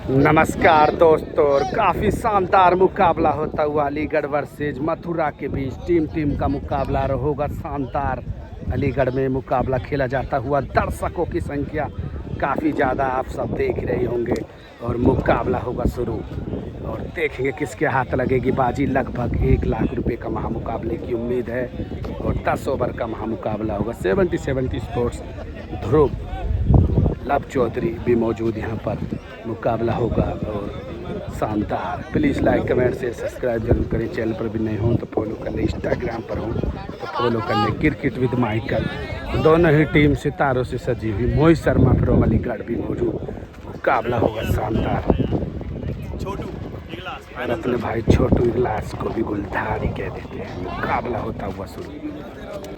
नमस्कार दोस्तों, काफ़ी शानदार मुकाबला होता हुआ अलीगढ़ वर्सेज मथुरा के बीच टीम का मुकाबला होगा शानदार। अलीगढ़ में मुकाबला खेला जाता हुआ दर्शकों की संख्या काफ़ी ज़्यादा आप सब देख रहे होंगे और मुकाबला होगा शुरू और देखेंगे किसके हाथ लगेगी बाजी। लगभग 1 लाख रुपए का महामुकाबले की उम्मीद है और 10 ओवर का महामुकाबला होगा। 70 स्पोर्ट्स ध्रुव लब चौधरी भी मौजूद यहाँ पर मुकाबला होगा और शानदार। प्लीज़ लाइक कमेंट से सब्सक्राइब जरूर करें। चैनल पर भी नहीं हो तो फॉलो कर लें, इंस्टाग्राम पर हो तो फॉलो कर लें। क्रिकेट विद माइकल, दोनों ही टीम सितारों से सजी हुई। मोहित शर्मा फ्रॉम अलीगढ़ भी मौजूद। मुकाबला होगा शानदार और अपने भाई छोटू इगलास को भी गुलधारी कह देते हैं। मुकाबला होता हुआ शुरू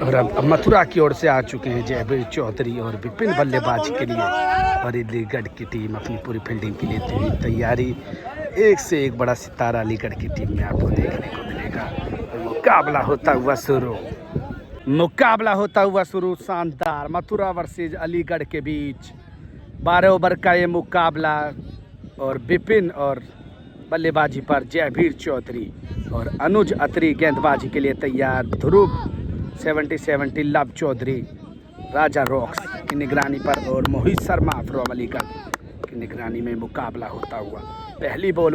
और अब मथुरा की ओर से आ चुके हैं जयवीर चौधरी और विपिन बल्लेबाजी के लिए और अलीगढ़ की टीम अपनी पूरी फील्डिंग के लिए तैयारी। एक से एक बड़ा सितारा अलीगढ़ की टीम में आपको देखने को मिलेगा और मुकाबला होता हुआ शुरू शानदार। मथुरा वर्सेज अलीगढ़ के बीच 12 ओवर का ये मुकाबला और विपिन और बल्लेबाजी पर जयवीर चौधरी और अनुज अत्री गेंदबाजी के लिए तैयार। ध्रुव 70 लब चौधरी राजा रॉक्स की निगरानी पर और मोहित शर्मा फ्रॉम अलीगढ़ की निगरानी में मुकाबला होता हुआ। पहली बॉल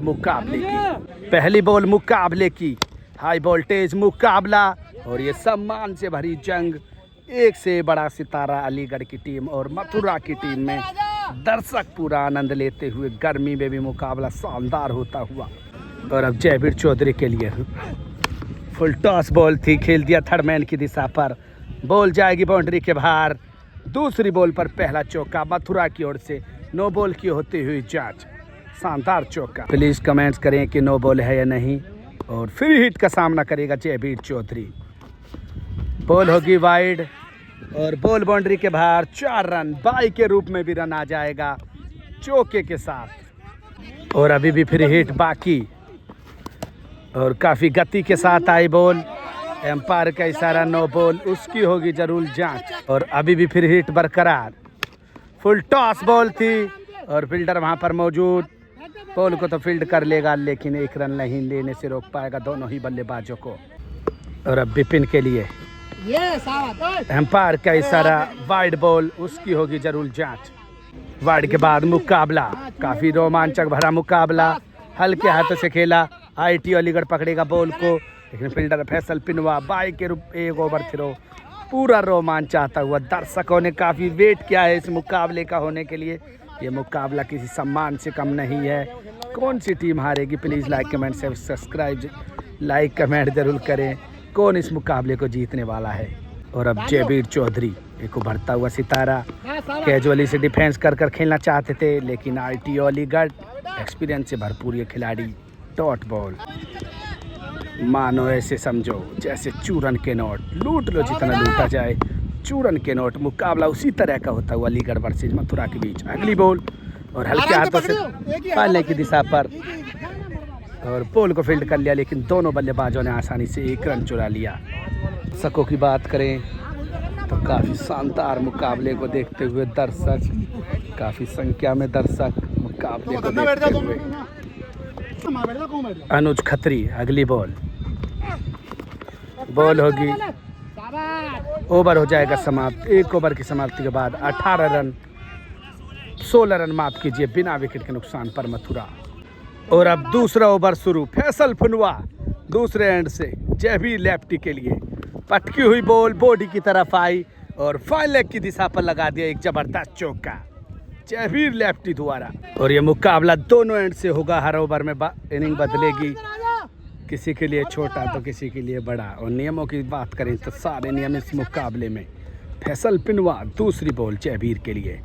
मुकाबले की हाई वोल्टेज मुकाबला और ये सम्मान से भरी जंग। एक से बड़ा सितारा अलीगढ़ की टीम और मथुरा की टीम में दर्शक पूरा आनंद लेते हुए गर्मी में भी मुकाबला शानदार होता हुआ। और अब जयवीर चौधरी के लिए फुल टॉस बॉल थी, खेल दिया थर्ड मैन की दिशा पर। बॉल जाएगी बाउंड्री के बाहर। दूसरी बॉल पर पहला चौका मथुरा की ओर से। नो बॉल की होती हुई जांच, शानदार चौका। प्लीज कमेंट्स करें कि नो बॉल है या नहीं। और फ्री हिट का सामना करेगा जयवीर चौधरी। बॉल होगी वाइड और बॉल बाउंड्री के बाहर। 4 रन बाई के रूप में भी रन आ जाएगा चौके के साथ। और अभी भी फ्री हिट बाकी और काफ़ी गति के साथ आई बॉल। एम्पायर का इशारा नो बॉल, उसकी होगी जरूर जांच। और अभी भी फिर हिट बरकरार। फुल टॉस बॉल थी और फील्डर वहां पर मौजूद। बॉल को तो फील्ड कर लेगा लेकिन 1 रन नहीं लेने से रोक पाएगा दोनों ही बल्लेबाजों को। और अब विपिन के लिए एम्पायर का इशारा वाइड बॉल, उसकी होगी जरूर जांच। वाइड के बाद मुकाबला काफ़ी रोमांचक भरा मुकाबला। हल्के हाथों से खेला। ITO अलीगढ़ पकड़ेगा बॉल को लेकिन फील्डर फैसल पिनवा बाई के 1 ओवर थ्रो। पूरा रोमांच आता हुआ। दर्शकों ने काफ़ी वेट किया है इस मुकाबले का होने के लिए। ये मुकाबला किसी सम्मान से कम नहीं है। कौन सी टीम हारेगी? प्लीज़ लाइक कमेंट से सब्सक्राइब लाइक कमेंट जरूर करें। कौन इस मुकाबले को जीतने वाला है? और अब जयवीर चौधरी एक उभरता हुआ सितारा, कैजुअली से डिफेंस कर खेलना चाहते थे लेकिन ITO अलीगढ़ एक्सपीरियंस से भरपूर ये खिलाड़ी। डॉट बॉल, मानो ऐसे समझो जैसे चूरन के नोट, लूट लो जितना लूटा जाए। चूरन के नोट। मुकाबला उसी तरह का होता हुआ अलीगढ़ वर्सेज मथुरा के बीच। अगली बॉल और हल्के हाथों से पालने की दिशा पर और बॉल को फील्ड कर लिया लेकिन दोनों बल्लेबाजों ने आसानी से 1 रन चुरा लिया। दर्शकों की बात करें तो काफ़ी शानदार मुकाबले को देखते हुए दर्शक, काफ़ी संख्या में दर्शक मुकाबले को देखते हुए। अनुज खत्री अगली बॉल होगी। ओवर हो जाएगा समाप्त। 1 ओवर की समाप्ति के बाद 16 रन माफ कीजिए बिना विकेट के नुकसान पर मथुरा। और अब दूसरा ओवर शुरू। फैसल फुनवा दूसरे एंड से जयवीर लेफ्टी के लिए। पटकी हुई बॉल बॉडी की तरफ आई और फाइन लेग की दिशा पर लगा दिया एक जबरदस्त चौका जयवीर लेफ्टी द्वारा। और ये मुकाबला दोनों एंड से होगा। हर ओवर में इनिंग बदलेगी, किसी के लिए छोटा तो किसी के लिए बड़ा। और नियमों की बात करें तो सारे नियम इस मुकाबले में। फैसल पिनवा दूसरी बॉल जयवीर के लिए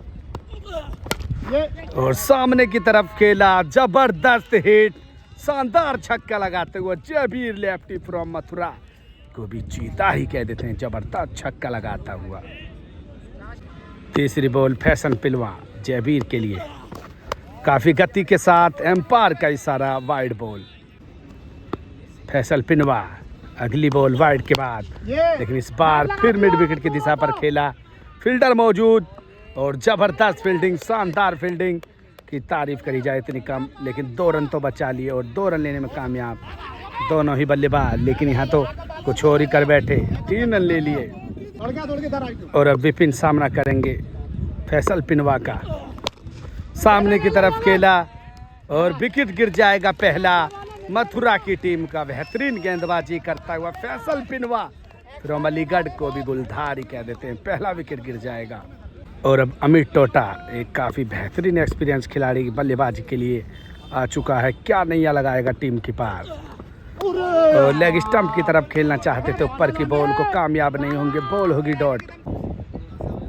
और सामने की तरफ खेला। जबरदस्त हिट, शानदार छक्का लगाते हुए जयवीर लेफ्टी फ्रॉम मथुरा को भी चीता ही कह देते हैं। जबरदस्त छक्का लगाता हुआ। तीसरी बॉल फैसल पिनवा जयवीर के लिए, काफ़ी गति के साथ। एम्पायर का इशारा वाइड बॉल। फैसल पिनवा अगली बॉल वाइड के बाद लेकिन इस बार फिर मिड विकेट की दिशा पर खेला। फील्डर मौजूद और ज़बरदस्त फील्डिंग, शानदार फील्डिंग कि तारीफ करी जाए इतनी कम, लेकिन 2 रन तो बचा लिए और 2 रन लेने में कामयाब दोनों ही बल्लेबाज। लेकिन यहाँ तो कुछ और ही कर बैठे, 3 रन ले लिए। और अब विपिन सामना करेंगे फैसल पिनवा का। सामने की तरफ खेला और विकेट गिर जाएगा पहला। मथुरा की टीम का बेहतरीन गेंदबाजी करता हुआ फैसल पिनवा फ्रॉम अलीगढ़ को भी गुलधारी कह देते हैं, पहला विकेट गिर जाएगा। और अब अमित टोटा एक काफ़ी बेहतरीन एक्सपीरियंस खिलाड़ी बल्लेबाजी के लिए आ चुका है। क्या नैया लगाएगा टीम की पार। और लेग स्टंप की तरफ खेलना चाहते थे, ऊपर की बॉल को कामयाब नहीं होंगे, बॉल होगी डॉट।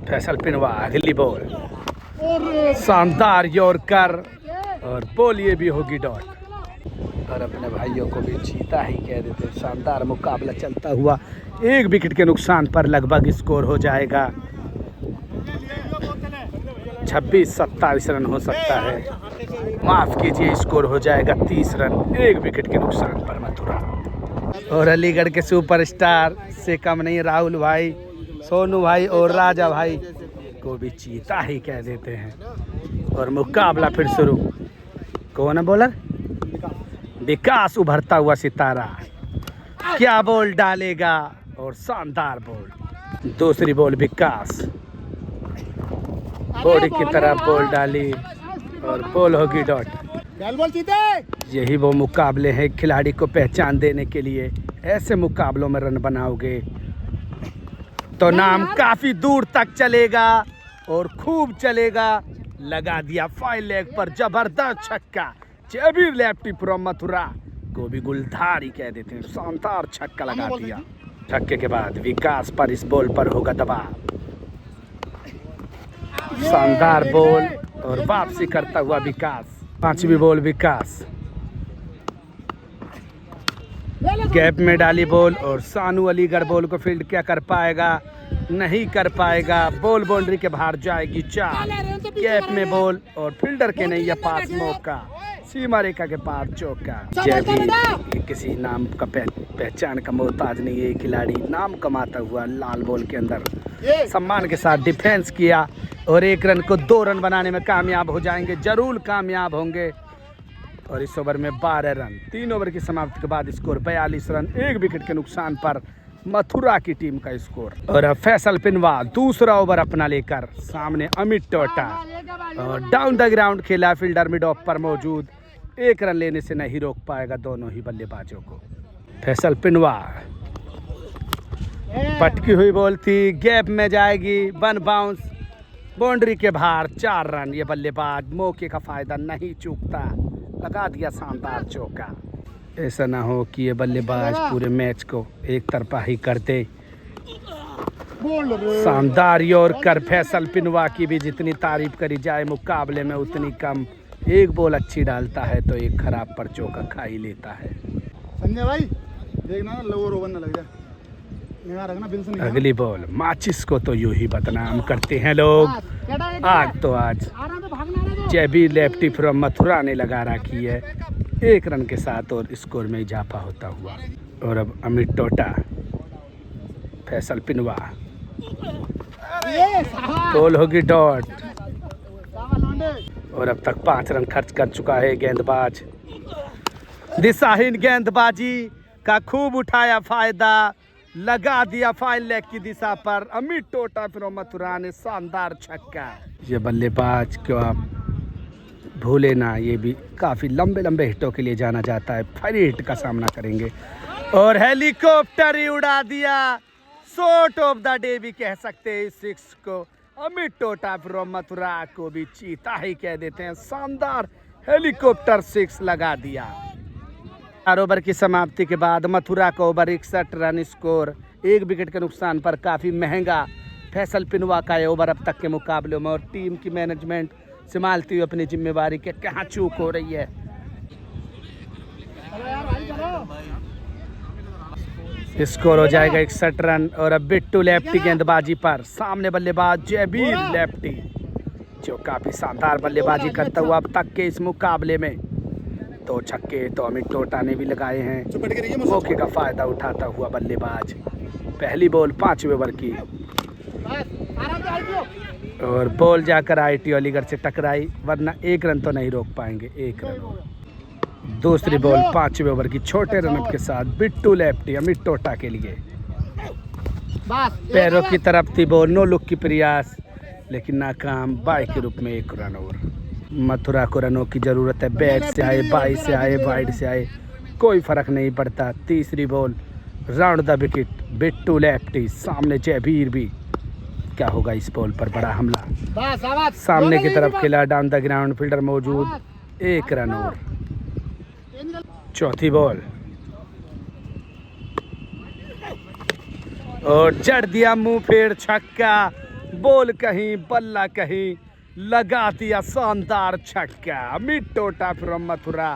फैसल पिनवा अगली बॉल, शानदार यॉर्कर और बॉल ये भी होगी डॉट। और अपने भाइयों को भी जीता ही कह देते हैं। शानदार मुकाबला चलता हुआ 1 विकेट के नुकसान पर लगभग स्कोर हो जाएगा 26-27 रन हो सकता है, माफ कीजिए स्कोर हो जाएगा 30 रन 1 विकेट के नुकसान पर मथुरा। और अलीगढ़ के सुपरस्टार से कम नहीं, राहुल भाई, सोनू भाई और राजा भाई को भी चीता ही कह देते हैं। और मुकाबला फिर शुरू। कौन है बॉलर? विकास उभरता हुआ सितारा, क्या बॉल डालेगा और शानदार बॉल। दूसरी बॉल विकास बॉडी की तरफ बॉल डाली और बॉल होगी डॉट। यही वो मुकाबले हैं खिलाड़ी को पहचान देने के लिए। ऐसे मुकाबलों में रन बनाओगे तो नाम काफी दूर तक चलेगा और खूब चलेगा। लगा दिया फाइन लेग पर जबरदस्त छक्का। जबीर लेफ्टी फ्रॉम मथुरा को भी गुलधारी कह देते हैं, शानदार छक्का लगा दिया। छक्के के बाद विकास पर इस बॉल पर होगा दबाव। शानदार बॉल और वापसी करता हुआ विकास। 5वीं बॉल विकास, गैप में डाली बॉल और सानू अलीगढ़ बॉल को फील्ड क्या कर पाएगा, नहीं कर पाएगा। बॉल बाउंड्री के बाहर जाएगी 4। गैप में बॉल और फील्डर के नहीं, यह पास मौका, सीमा रेखा के पार चौका। जय किसी नाम का पहचान का मोहताज नहीं है, खिलाड़ी नाम कमाता हुआ लाल बॉल के अंदर सम्मान के साथ डिफेंस किया और 1 रन को 2 रन बनाने में कामयाब हो जाएंगे, जरूर कामयाब होंगे। और इस ओवर में 12 रन, 3 ओवर की समाप्ति के बाद स्कोर 42 रन 1 विकेट के नुकसान पर मथुरा की टीम का स्कोर। और अब फैसल पिनवा दूसरा ओवर अपना लेकर सामने अमित टोटा और डाउन द ग्राउंड खेला, फील्डर मिड ऑफ पर मौजूद, 1 रन लेने से नहीं रोक पाएगा दोनों ही बल्लेबाजों को। फैसल पिनवा पटकी हुई बॉल थी, गैप में जाएगी, 1 बाउंस, बाउंड्री के बाहर 4 रन। ये बल्लेबाज मौके का फायदा नहीं चूकता, लगा दिया शानदार चौका। ऐसा ना हो कि ये बल्लेबाज पूरे मैच को एक तरफा ही कर दे। शानदार यॉर्कर फैसल पिनवा की भी जितनी तारीफ करी जाए मुकाबले में उतनी कम। 1 बॉल अच्छी डालता है तो 1 खराब पर चौका खा ही लेता है। संजय भाई देखना ना लोअर ओवर न लग जाए। अगली बॉल, माचिस को तो यूं ही बदनाम करते हैं लोग। आग तो आज जबीर लेफ्टी फ्रॉम मथुरा ने लगा रखी है 1 रन के साथ और स्कोर में इजाफा होता हुआ। और अब अमित टोटा, फैसल पिनवा, बॉल होगी डॉट। और अब तक 5 रन खर्च कर चुका है गेंदबाज। दिशाहीन गेंदबाजी का खूब उठाया फायदा, लगा दिया फाइन लेग की दिशा पर। अमित टोटा फ्रॉम मथुरा ने शानदार छक्का। ये बल्लेबाज क्यों आप भूले ना, ये भी काफ़ी लंबे लंबे हिटों के लिए जाना जाता है। फरी हिट का सामना करेंगे और हेलीकॉप्टर ही उड़ा दिया। शॉट ऑफ द डे भी कह सकते हैं इस 6 को। अमित टोटा फ्रॉम मथुरा को भी चीता ही कह देते हैं, शानदार हेलीकॉप्टर 6 लगा दिया। 4 ओवर की समाप्ति के बाद मथुरा का ओवर 61 रन स्कोर, 1 विकेट के नुकसान पर काफ़ी महंगा फैसल पिनवा का ओवर अब तक के मुकाबलों में। और टीम की मैनेजमेंट संभालती हुई अपनी जिम्मेवारी के कहाँ चूक हो रही है। स्कोर हो जाएगा 61 रन। और अब बिट्टू लेफ्टी गेंदबाजी पर, सामने बल्लेबाज जबीर लेफ्टी जो काफी शानदार बल्लेबाजी करता हुआ अब तक के इस मुकाबले में। 2 छक्के तो अमित टोटा ने भी लगाए हैं। मौके का फायदा उठाता हुआ बल्लेबाज। पहली बॉल 5वें ओवर की। और बॉल जाकर आईटी अलीगढ़ से टकराई, वरना 1 रन तो नहीं रोक पाएंगे। 1 रन। दूसरी बॉल 5वें ओवर की छोटे रनअप के साथ बिट्टू लेफ्टी अमित टोटा के लिए। पैरों की तरफ थी बॉल, नो लुक की प्रयास, लेकिन नाकाम। बाई के रूप में 1 रन। ओवर मथुरा को रनों की जरूरत है। बैक से आए, बाई से आए, वाइड से आए, कोई फर्क नहीं पड़ता। तीसरी ball round the wicket, Bittu lefty, सामने जयवीर भी। क्या होगा इस बॉल पर? बड़ा हमला सामने की तरफ खेला, डाउन द ग्राउंड, फील्डर मौजूद। 1 रन। ओवर चौथी बॉल और चढ़ दिया मुंह फेर छक्का। बॉल कहीं, बल्ला कहीं, लगा दिया शानदार छक्का। अमित टोटा फ्रॉम मथुरा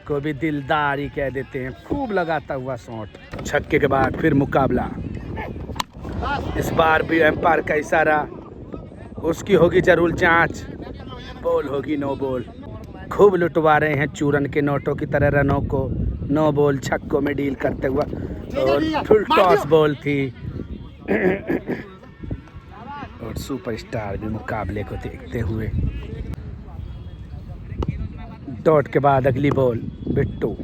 को भी दिलदार ही कह देते हैं, खूब लगाता हुआ शॉट। छक्के के बाद फिर मुकाबला। इस बार भी एम्पायर का इशारा, उसकी होगी जरूर जांच। बॉल होगी नो बॉल। खूब लुटवा रहे हैं चूरन के नोटों की तरह रनों को, नो बॉल छक्कों में डील करते हुआ। और फुल टॉस बॉल थी। और सुपरस्टार भी मुकाबले को देखते हुए। डॉट के बाद अगली बॉल बिट्टू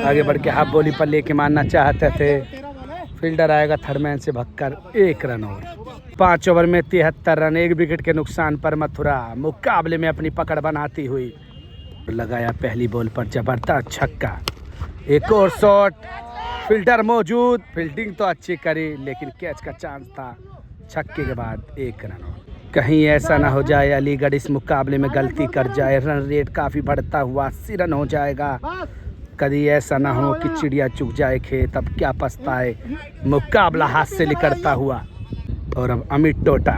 आगे बढ़ के हाफ बॉली पर लेके मारना चाहते थे। फील्डर आएगा थर्डमैन से भक्कर। 1 रन। और 5 ओवर में 73 रन, 1 विकेट के नुकसान पर मथुरा मुकाबले में अपनी पकड़ बनाती हुई। लगाया पहली बॉल पर जबरदस्त छक्का। एक और शॉट, फील्डर मौजूद, फील्डिंग तो अच्छी करी, लेकिन कैच का चांस था। छक्के के बाद 1 रन। कहीं ऐसा ना हो जाए अलीगढ़ इस मुकाबले में गलती कर जाए, रन रेट काफ़ी बढ़ता हुआ 80 रन हो जाएगा। कभी ऐसा ना हो कि चिड़िया चुग जाए खेत, अब क्या पछताए। मुकाबला हाथ से निकलता हुआ। और अब अमित टोटा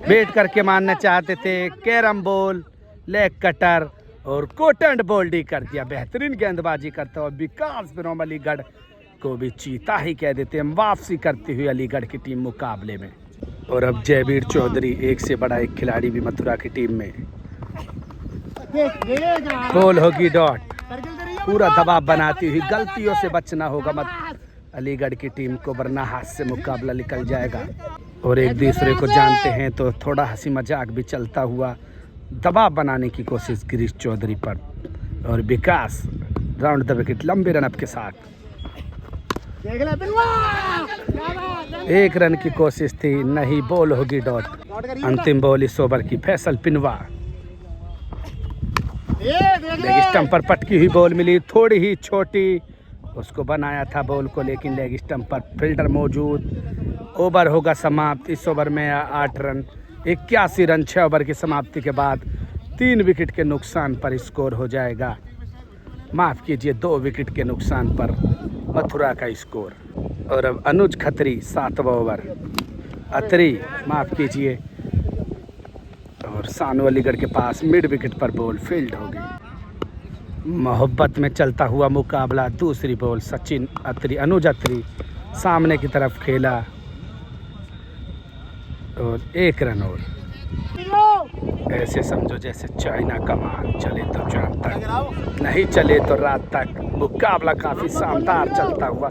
वेट करके मारना चाहते थे। कैरम बॉल, लेग कटर और कोटन बोल्डी कर दिया। बेहतरीन गेंदबाजी करता हुआ विकास फ्रॉम अलीगढ़ को भी चीता ही कह देते हैं। वापसी करती हुई अलीगढ़ की टीम मुकाबले में। और अब जयवीर चौधरी, एक से बड़ा एक खिलाड़ी भी मथुरा की टीम में। बॉल होगी डॉट। पूरा दबाव बनाती हुई, गलतियों से बचना होगा मत अलीगढ़ की टीम को, वरना हाथ से मुकाबला निकल जाएगा। और एक दूसरे को जानते हैं तो थोड़ा हंसी मजाक भी चलता हुआ दबाव बनाने की कोशिश गिरीश चौधरी पर। और विकास राउंड द विकेट लंबे रनअप के साथ। 1 रन की कोशिश थी, नहीं, बॉल होगी डॉट। अंतिम बॉल इस ओवर की, फैसल पिनवा। लेग स्टंप पर पटकी हुई बॉल मिली, थोड़ी ही छोटी, उसको बनाया था बॉल को, लेकिन लेग स्टंप पर फील्डर मौजूद। ओवर होगा समाप्त। इस ओवर में 8 रन, 81 रन 6 ओवर की समाप्ति के बाद 3 विकेट के नुकसान पर स्कोर हो जाएगा। माफ़ कीजिए, 2 विकेट के नुकसान पर मथुरा का स्कोर। और अब अनुज खत्री 7वां ओवर, अत्री माफ़ कीजिए, और सानू अलीगढ़ के पास मिड विकेट पर बॉल फील्ड होगी। मोहब्बत में चलता हुआ मुकाबला। दूसरी बॉल सचिन अत्री, अनुज अत्री सामने की तरफ खेला और 1 रन। और ऐसे समझो जैसे चाइना कमान, चले तो चांद तक, नहीं चले तो रात तक। मुकाबला काफ़ी शानदार चलता हुआ।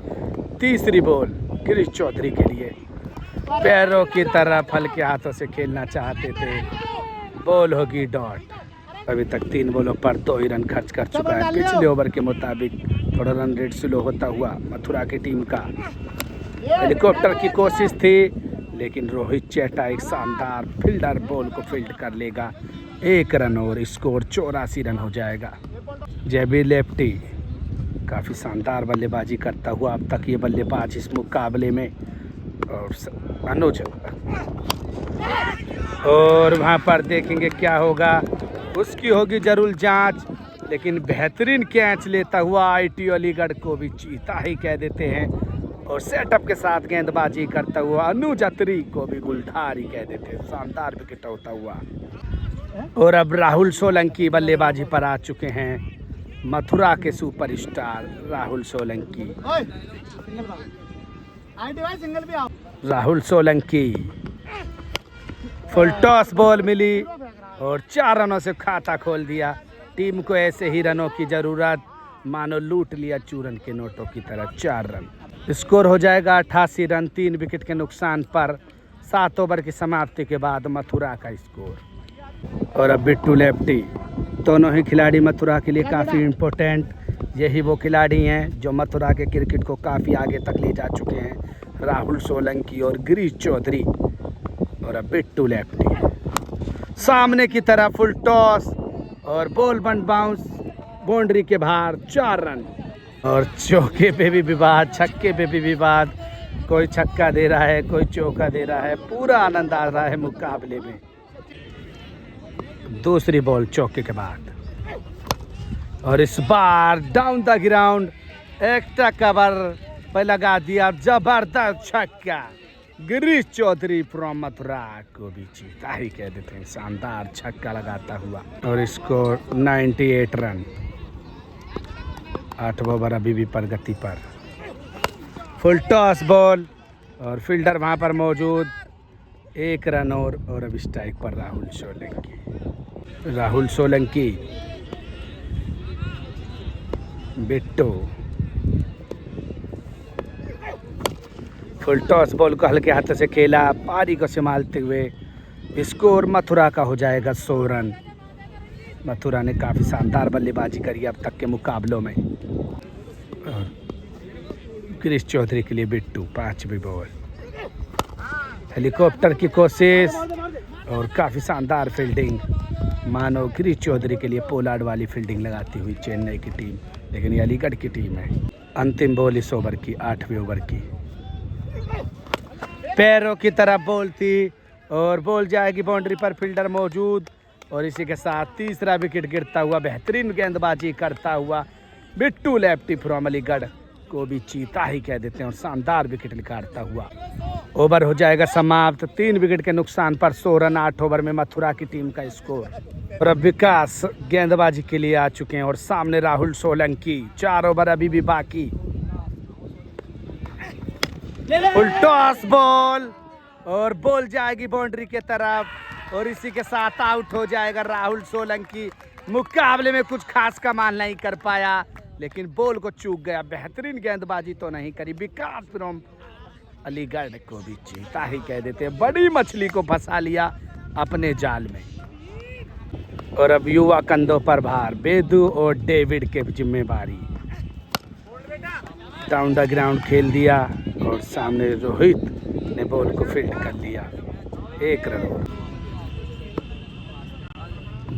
तीसरी बॉल गिरीश चौधरी के लिए, पैरों की तरफ हल्के हाथों से खेलना चाहते थे। बॉल होगी डॉट। अभी तक 3 बॉलों पर 2 ही रन खर्च कर चुका है। पिछले ओवर के मुताबिक थोड़ा रन रेट स्लो होता हुआ मथुरा की टीम का। हेलीकॉप्टर की कोशिश थी, लेकिन रोहित चेटा एक शानदार फील्डर बॉल को फील्ड कर लेगा। 1 रन और स्कोर 84 रन हो जाएगा। जयवीर लेफ्टी काफ़ी शानदार बल्लेबाजी करता हुआ अब तक ये बल्लेबाज इस मुकाबले में। और अनुज, और वहाँ पर देखेंगे क्या होगा, उसकी होगी जरूर जांच, लेकिन बेहतरीन कैच लेता हुआ आईटी अलीगढ़ को भी चीता ही कह देते हैं। और सेटअप के साथ गेंदबाजी करता हुआ अनुज अत्री को भी गुलधार ही कह देते हैं। शानदार विकेट होता हुआ। और अब राहुल सोलंकी बल्लेबाजी पर आ चुके हैं। मथुरा के superstar Rahul Solanki. Rahul Solanki, full toss ball मिली और 4 रनों से खाता खोल दिया। टीम को ऐसे ही रनों की जरूरत, मानो लूट लिया चूरन के नोटों की तरह। 4 रन। स्कोर हो जाएगा 88 रन, 3 विकेट के नुकसान पर। 7 ओवर की समाप्ति के बाद मथुरा का स्कोर। और अब बिट्टू लेफ्टी, दोनों ही खिलाड़ी मथुरा के लिए काफ़ी इम्पोर्टेंट। यही वो खिलाड़ी हैं जो मथुरा के क्रिकेट को काफ़ी आगे तक ले जा चुके हैं, राहुल सोलंकी और गिरीश चौधरी। और अब बिट्टू लेफ्टी सामने की तरफ फुल टॉस और बॉल बन बाउंस, बाउंड्री के बाहर 4 रन। और चौके पे भी विवाद, छक्के पे भी विवाद, कोई छक्का दे रहा है, कोई चौका दे रहा है, पूरा आनंद आ रहा है मुकाबले में। दूसरी बॉल चौके के बाद और इस बार down the ground extra cover पे लगा दिया जबरदस्त छक्का। गिरीश चौधरी फ्रॉम मथुरा को भी जीता ही कह देते हैं, शानदार छक्का लगाता हुआ। और स्कोर 98 रन। 8 ओवर अभी भी प्रगति पर। फुल टॉस बॉल और फील्डर वहां पर मौजूद। 1 रन और अब स्ट्राइक पर Rahul Solanki. Rahul Solanki, Bittu full toss ball को हल्के हाथों से खेला, पारी को संभालते हुए। स्कोर मथुरा का हो जाएगा 100 रन। मथुरा ने काफ़ी शानदार बल्लेबाजी करी अब तक के मुकाबलों में। और गिरीश चौधरी के लिए बिट्टू 5वीं बॉल। हेलीकॉप्टर की कोशिश और काफ़ी शानदार फील्डिंग। मानो गिरीश चौधरी के लिए पोलार्ड वाली फील्डिंग लगाती हुई चेन्नई की टीम, लेकिन ये अलीगढ़ की टीम है। अंतिम बॉल इस ओवर की, 8वें ओवर की। पैरों की तरफ बॉल थी और बॉल जाएगी बाउंड्री पर, फील्डर मौजूद। और इसी के साथ तीसरा विकेट गिरता हुआ, बेहतरीन गेंदबाजी करता हुआ बिट्टू लेफ्टी फ्रॉम अलीगढ़ को भी चीता ही कह देते हैं और शानदार विकेट निकालता हुआ। ओवर हो जाएगा समाप्त 3 विकेट के नुकसान पर। 100 रन 8 ओवर में मथुरा की टीम का स्कोर। और अब विकास गेंदबाजी के लिए आ चुके हैं और सामने राहुल सोलंकी। 4 ओवर अभी भी बाकी। फुल टॉस बॉल और बॉल जाएगी बाउंड्री के तरफ और इसी के साथ आउट हो जाएगा राहुल सोलंकी। मुकाबले में कुछ खास कमाल नहीं कर पाया, लेकिन बॉल को चूक गया। बेहतरीन गेंदबाजी तो नहीं करी। विकास फ्रॉम अलीगढ़ को भी जीता ही कह देते हैं। बड़ी मछली को फंसा लिया अपने जाल में। और अब युवा कंधों पर भार, बेदू और डेविड के जिम्मेवारी। डाउन द ग्राउंड खेल दिया और सामने रोहित ने बॉल को फील्ड कर लिया। 1 रन और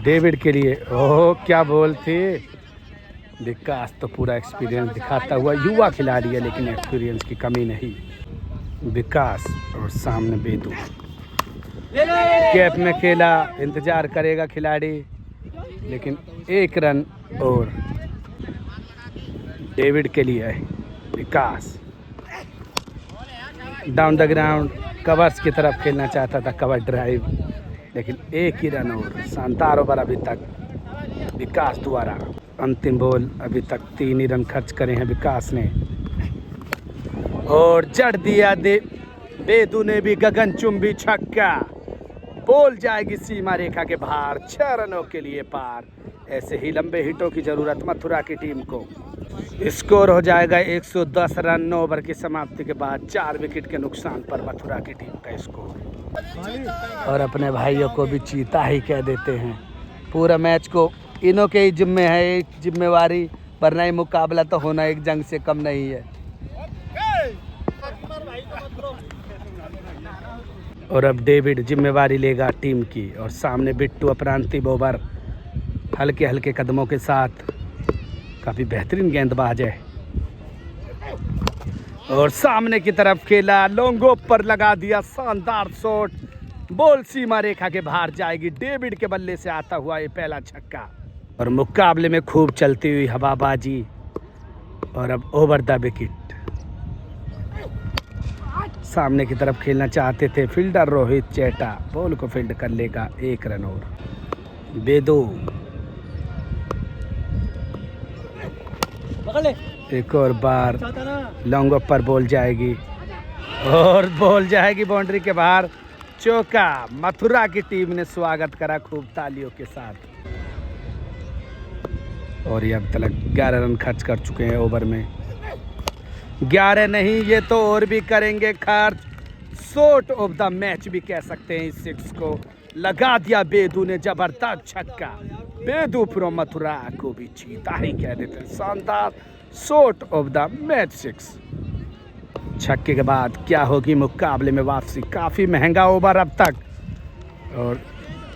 डेविड के लिए। ओह क्या बॉल थी। विकास तो पूरा एक्सपीरियंस दिखाता हुआ युवा खिलाड़ी है, लेकिन एक्सपीरियंस की कमी नहीं। विकास और सामने बेदू कैप में खेला, इंतजार करेगा खिलाड़ी, लेकिन 1 रन और डेविड के लिए है। विकास डाउन द ग्राउंड कवर्स की तरफ खेलना चाहता था, कवर ड्राइव, लेकिन 1 ही रन और। शानदार ओवर अभी तक विकास द्वारा। अंतिम बॉल अभी तक 3 ही रन खर्च करे हैं विकास ने और जड़ दिया बेदू ने भी गगनचुंबी छक्का। बॉल जाएगी सीमा रेखा के बाहर। 6 रनों के लिए पार। ऐसे ही लंबे हिटों की जरूरत मथुरा की टीम को। स्कोर हो जाएगा 110 रन 9 ओवर की समाप्ति के बाद। 4 विकेट के नुकसान पर मथुरा की टीम का स्कोर। और अपने भाइयों को भी चीता ही कह देते हैं। पूरा मैच को इन्हों के ही जिम्मे है एक जिम्मेवारी, वरना ही मुकाबला तो होना एक जंग से कम नहीं है। और अब डेविड जिम्मेवारी लेगा टीम की और सामने बिट्टू अपना अंतिम ओवर हल्के हल्के कदमों के साथ। काफ़ी बेहतरीन गेंदबाज है और सामने की तरफ खेला, लॉन्गो पर लगा दिया शानदार शॉट। बॉल सीमा रेखा के बाहर जाएगी। डेविड के बल्ले से आता हुआ ये पहला छक्का। और मुकाबले में खूब चलती हुई हवाबाजी। और अब ओवर द विकेट। सामने की तरफ खेलना चाहते थे फील्डर रोहित चेटा, बॉल को फील्ड कर लेगा। 1 रन और। बेदू एक और बार लॉन्ग ऑफ पर बॉल जाएगी और बॉल जाएगी बाउंड्री के बाहर। चौका। मथुरा की टीम ने स्वागत करा खूब तालियों के साथ। और ये अब तक 11 रन खर्च कर चुके हैं ओवर में। 11 नहीं, ये तो और भी करेंगे खर्च। शॉट ऑफ द मैच भी कह सकते हैं इस 6 को। लगा दिया बेदू ने जबरदस्त छक्का। बेदू फ्रॉम मथुरा को भी जीता ही कह देते हैं। शानदार शॉट ऑफ द मैच 6। छक्के के बाद क्या होगी मुकाबले में वापसी। काफ़ी महंगा ओवर अब तक और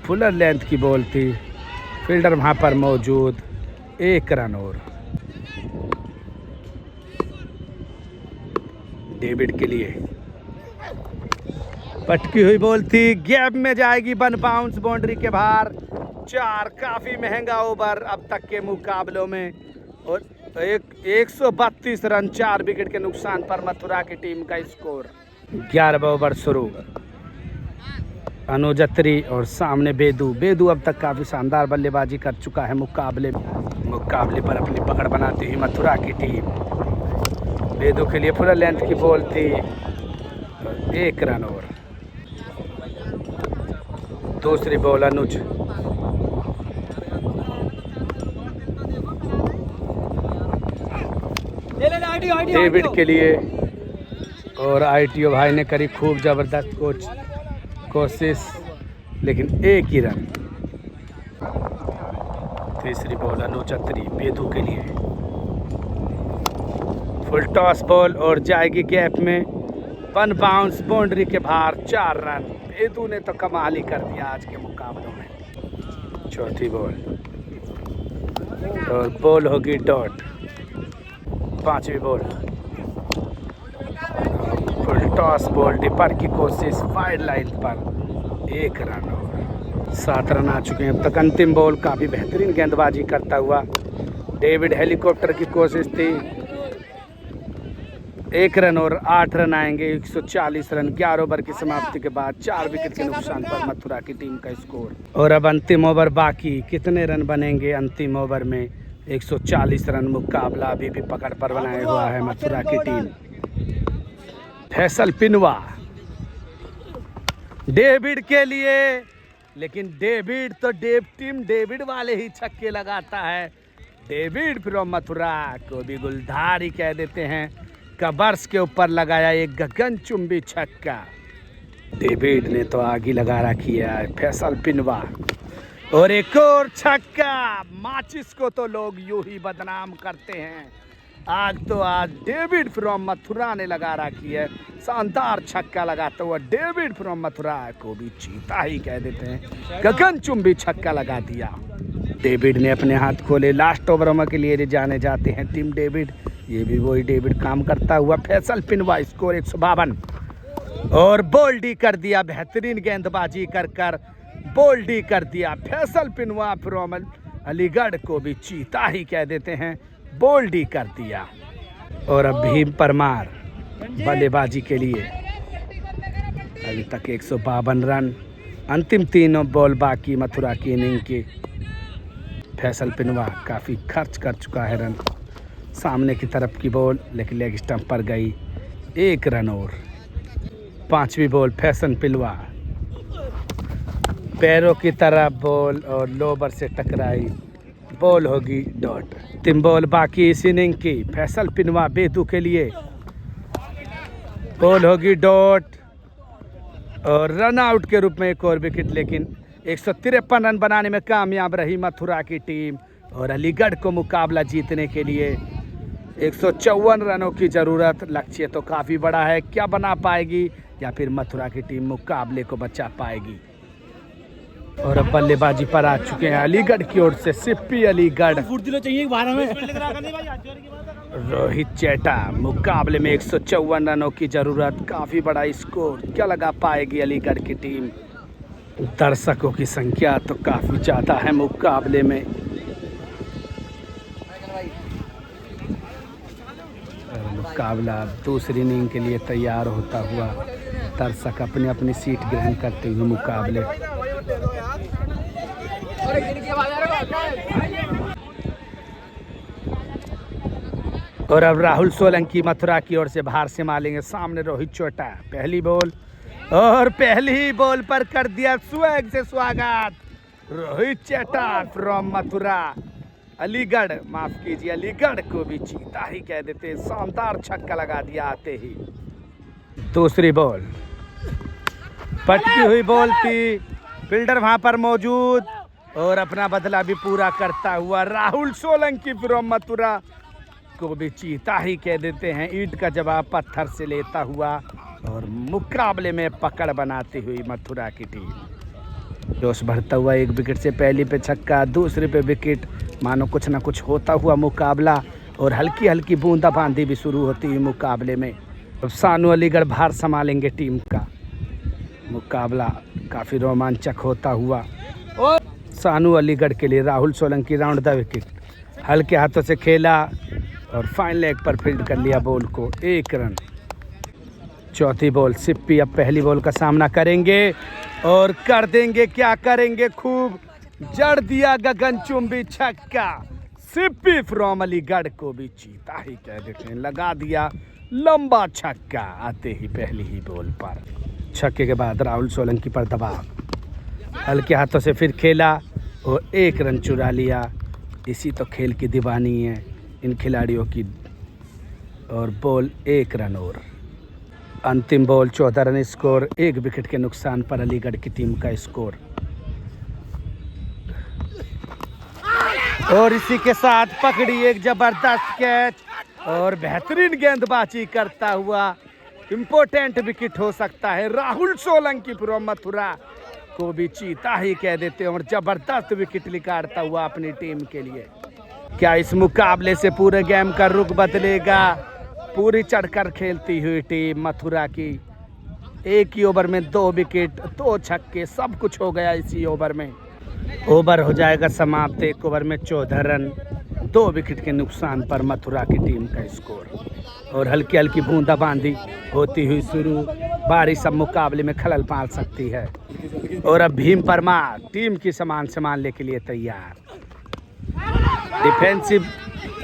फुलर लेंथ की बॉल थी। फील्डर वहाँ पर मौजूद। 1 रन और डेविड के लिए। पटकी हुई बॉल थी, गैप में जाएगी, वन बाउंस बाउंड्री के बाहर। 4। काफी महंगा ओवर अब तक के मुकाबलों में और 132 रन 4 विकेट के नुकसान पर मथुरा की टीम का स्कोर। 11वां ओवर शुरू। अनुजत्री और सामने बेदू। बेदू अब तक काफी शानदार बल्लेबाजी कर चुका है मुकाबले पर अपनी पकड़ बनाती हुई मथुरा की टीम। बेदू के लिए फुल लेंथ की बॉल थी। 1 रन और दूसरी बॉल अनुज। डेविड के लिए और आईटीओ भाई ने करी खूब जबरदस्त कोशिश लेकिन 1 ही रन। तीसरी बॉल अनुचत्री बेदू के लिए। फुल टॉस बॉल और जाएगी गैप में, वन बाउंस बाउंड्री के बाहर। 4 रन। बेदू ने तो कमाल ही कर दिया आज के मुकाबलों में। चौथी बॉल और बॉल होगी डॉट। 5वीं ball full toss ball, dipper की कोशिश वाइड लाइन पर। 1 रन और 7 रन आ चुके हैं अब तक। अंतिम बॉल काफ़ी बेहतरीन गेंदबाजी करता हुआ डेविड। हेलीकॉप्टर की कोशिश थी। 1 रन और 8 रन आएंगे। 140 रन 11 ओवर की समाप्ति के बाद 4 विकेट के नुकसान पर मथुरा की टीम का स्कोर। और अब अंतिम ओवर बाकी। कितने रन बनेंगे अंतिम ओवर में? 140 रन। मुकाबला अभी भी पकड़ पर बनाए हुआ है मथुरा की टीम। फैसल पिनवा डेविड के लिए, लेकिन डेविड तो टीम डेविड वाले ही छक्के लगाता है। डेविड फ्रॉम मथुरा को भी गुलधार ही कह देते हैं। कबर्स के ऊपर लगाया एक गगनचुंबी छक्का। डेविड ने तो आग ही लगा रखी है। फैसल पिनवा और एक और छक्का। माचिस को तो लोग यूं ही बदनाम करते हैं, आग तो आज डेविड फ्रॉम मथुरा ने लगा रखी है। शानदार छक्का लगाता हुआ डेविड फ्रॉम मथुरा को भी जीता ही कह देते हैं। गगनचुंबी छक्का लगा दिया। डेविड ने अपने हाथ खोले। लास्ट ओवर के लिए जाने जाते हैं टीम डेविड। ये भी वही डेविड काम करता हुआ। फैसल पिनवा स्कोर 152 और बोल्डी कर दिया। बेहतरीन गेंदबाजी कर बोल्डी कर दिया। फैसल पिनवा फ्रॉम अलीगढ़ को भी चीता ही कह देते हैं। बोल्डी कर दिया। और अब भीम परमार बल्लेबाजी के लिए। अभी तक 152 रन। अंतिम 3 बॉल बाकी मथुरा की इनिंग की। फैसल पिनवा काफ़ी खर्च कर चुका है रन। सामने की तरफ की बॉल लेकिन लेग स्टंप पर गई। 1 रन और 5वीं बॉल फैसल पिनवा पैरों की तरफ बॉल और लोबर से टकराई। बॉल होगी डॉट। 3 बॉल बाकी इस इनिंग की। फैसल पिनवा बेदू के लिए। बॉल होगी डॉट और रन आउट के रूप में एक और विकेट। लेकिन 153 रन बनाने में कामयाब रही मथुरा की टीम। और अलीगढ़ को मुकाबला जीतने के लिए 154 रनों की ज़रूरत। लक्ष्य तो काफ़ी बड़ा है। क्या बना पाएगी या फिर मथुरा की टीम मुकाबले को बचा पाएगी? और अब बल्लेबाजी पर आ चुके हैं अलीगढ़ की ओर से सिप्पी अलीगढ़। रोहित चेटा। मुकाबले में 154 रनों की ज़रूरत। काफ़ी बड़ा स्कोर। क्या लगा पाएगी अलीगढ़ की टीम? दर्शकों की संख्या तो काफ़ी ज़्यादा है मुकाबले में। मुकाबला दूसरी इनिंग के लिए तैयार होता हुआ। दर्शक अपनी अपनी सीट ग्रहण करते हुए मुकाबले। और अब राहुल सोलंकी मथुरा की ओर से बाहर से मारेंगे। सामने रोहित चोटा। पहली बॉल और पहली बॉल पर कर दिया स्वैग से स्वागत। रोहित चेटा फ्रॉम मथुरा अलीगढ़, माफ कीजिए, अलीगढ़ को भी चीता ही कह देते। शानदार छक्का लगा दिया आते ही। दूसरी बॉल, पटकी हुई बॉल थी, फील्डर वहां पर मौजूद और अपना बदला भी पूरा करता हुआ राहुल सोलंकी फ्रॉम मथुरा को भी चीता ही कह देते हैं। ईंट का जवाब पत्थर से लेता हुआ और मुकाबले में पकड़ बनाती हुई मथुरा की टीम। जोश भरता हुआ एक विकेट से पहली पे छक्का, दूसरे पे विकेट, मानो कुछ ना कुछ होता हुआ मुकाबला और हल्की हल्की बूंदाबांदी भी शुरू होती हुई मुकाबले में। अब सानू अलीगढ़ भार संभालेंगे टीम का। मुकाबला काफ़ी रोमांचक होता हुआ और सानू अलीगढ़ के लिए Rahul Solanki round the wicket, हल्के हाथों से खेला और फाइन लेग पर फील्ड कर लिया बॉल को, 1 रन। चौथी बॉल, सिप्पी अब पहली बॉल का सामना करेंगे और कर देंगे, क्या करेंगे, खूब जड़ दिया गगनचुंबी छक्का। सिप्पी फ्रॉम अलीगढ़ को भी चीता ही कह देते हैं, लगा दिया लंबा छक्का आते ही पहली ही बॉल पर। छक्के के बाद राहुल सोलंकी पर दबाव, हल्के हाथों से फिर खेला और 1 रन चुरा लिया। इसी तो खेल की दीवानी है इन खिलाड़ियों की। और बॉल 1 रन और। अंतिम बॉल 14 रन स्कोर, 1 विकेट के नुकसान पर अलीगढ़ की टीम का स्कोर। और इसी के साथ पकड़ी एक जबरदस्त कैच और बेहतरीन गेंदबाजी करता हुआ इम्पोर्टेंट विकेट हो सकता है। राहुल सोलंकी फ्रॉम मथुरा को भी चीता ही कह देते हैं और जबरदस्त विकेट निकालता हुआ अपनी टीम के लिए। क्या इस मुकाबले से पूरे गेम का रुख बदलेगा? पूरी चढ़कर खेलती हुई टीम मथुरा की। एक ही ओवर में 2 विकेट, 2 छक्के, सब कुछ हो गया इसी ओवर में। ओवर हो जाएगा समाप्त, 1 ओवर में 14 रन, 2 विकेट के नुकसान पर मथुरा की टीम का स्कोर। और हल्की हल्की बूंदाबांदी होती हुई शुरू, बारिश अब मुकाबले में खलल पाल सकती है। और अब भीम परमार टीम की सामान संभालने के लिए तैयार। डिफेंसिव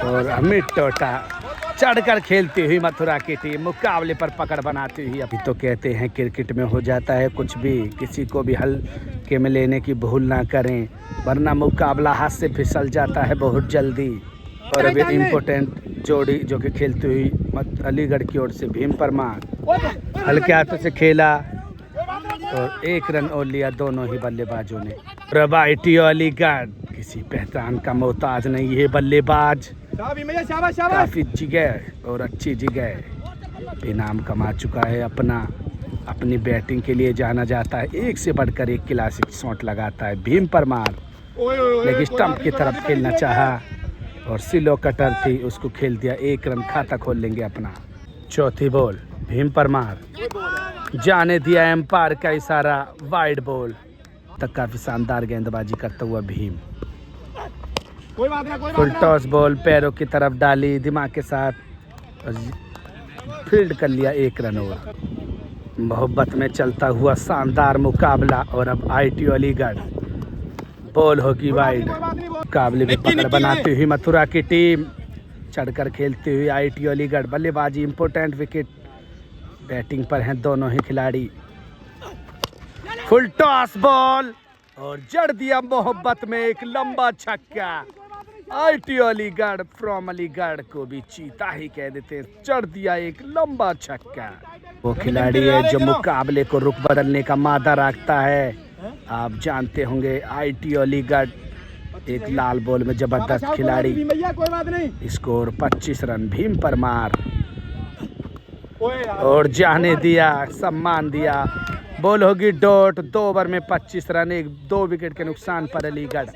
और अमित टोटा चढ़कर खेलती हुई मथुरा की टीम मुकाबले पर पकड़ बनाती हुई। अभी तो कहते हैं क्रिकेट में हो जाता है कुछ भी, किसी को भी हल्के में लेने की भूल ना करें, वरना मुकाबला हाथ से फिसल जाता है बहुत जल्दी। और अभी इम्पोर्टेंट जोड़ी जो कि खेलती हुई अलीगढ़ की ओर से भीम परमार हल्के हाथों से खेला और 1 रन और लिया दोनों ही बल्लेबाजों ने। रबाइटी अलीगढ़ किसी पहचान का मोहताज नहीं है बल्लेबाज, काफी जगह और अच्छी जगह इनाम कमा चुका है अपनी बैटिंग के लिए जाना जाता है। एक से बढ़कर एक क्लासिक शॉट लगाता है भीम परमार, लेकिन स्टंप की तरफ खेलना चाहा और सिलो कटर थी, उसको खेल दिया। 1 रन, खाता खोल लेंगे अपना। चौथी बॉल, भीम परमार जाने दिया एम्पायर का इशारा, वाइड बॉल तक। काफी शानदार गेंदबाजी करता हुआ भीम, फुल टॉस बॉल पैरों की तरफ डाली दिमाग के साथ और फील्ड कर लिया। 1 रन और। मोहब्बत में चलता हुआ शानदार मुकाबला। और अब ITO अलीगढ़, बॉल होगी वाइड। मुकाबले में पकड़ बनाती हुई मथुरा की टीम, चढ़कर खेलती हुई ITO अलीगढ़। बल्लेबाजी इंपॉर्टेंट विकेट, बैटिंग पर हैं दोनों ही खिलाड़ी। फुल टॉस बॉल और जड़ दिया मोहब्बत में एक लंबा छक्का। ITO अलीगढ़ फ्रॉम अलीगढ़ को भी चीता ही कह देते, चढ़ दिया एक लंबा छक्का। वो खिलाड़ी है जो मुकाबले को रुख बदलने का मादा रखता है। आप जानते होंगे ITO अलीगढ़ एक लाल बॉल में जबरदस्त खिलाड़ी। Score 25 run Bhim Parmar. और जाने दिया, सम्मान दिया। बॉल होगी डॉट, 2 ओवर में 25 रन, 2 विकेट के नुकसान पर अलीगढ़।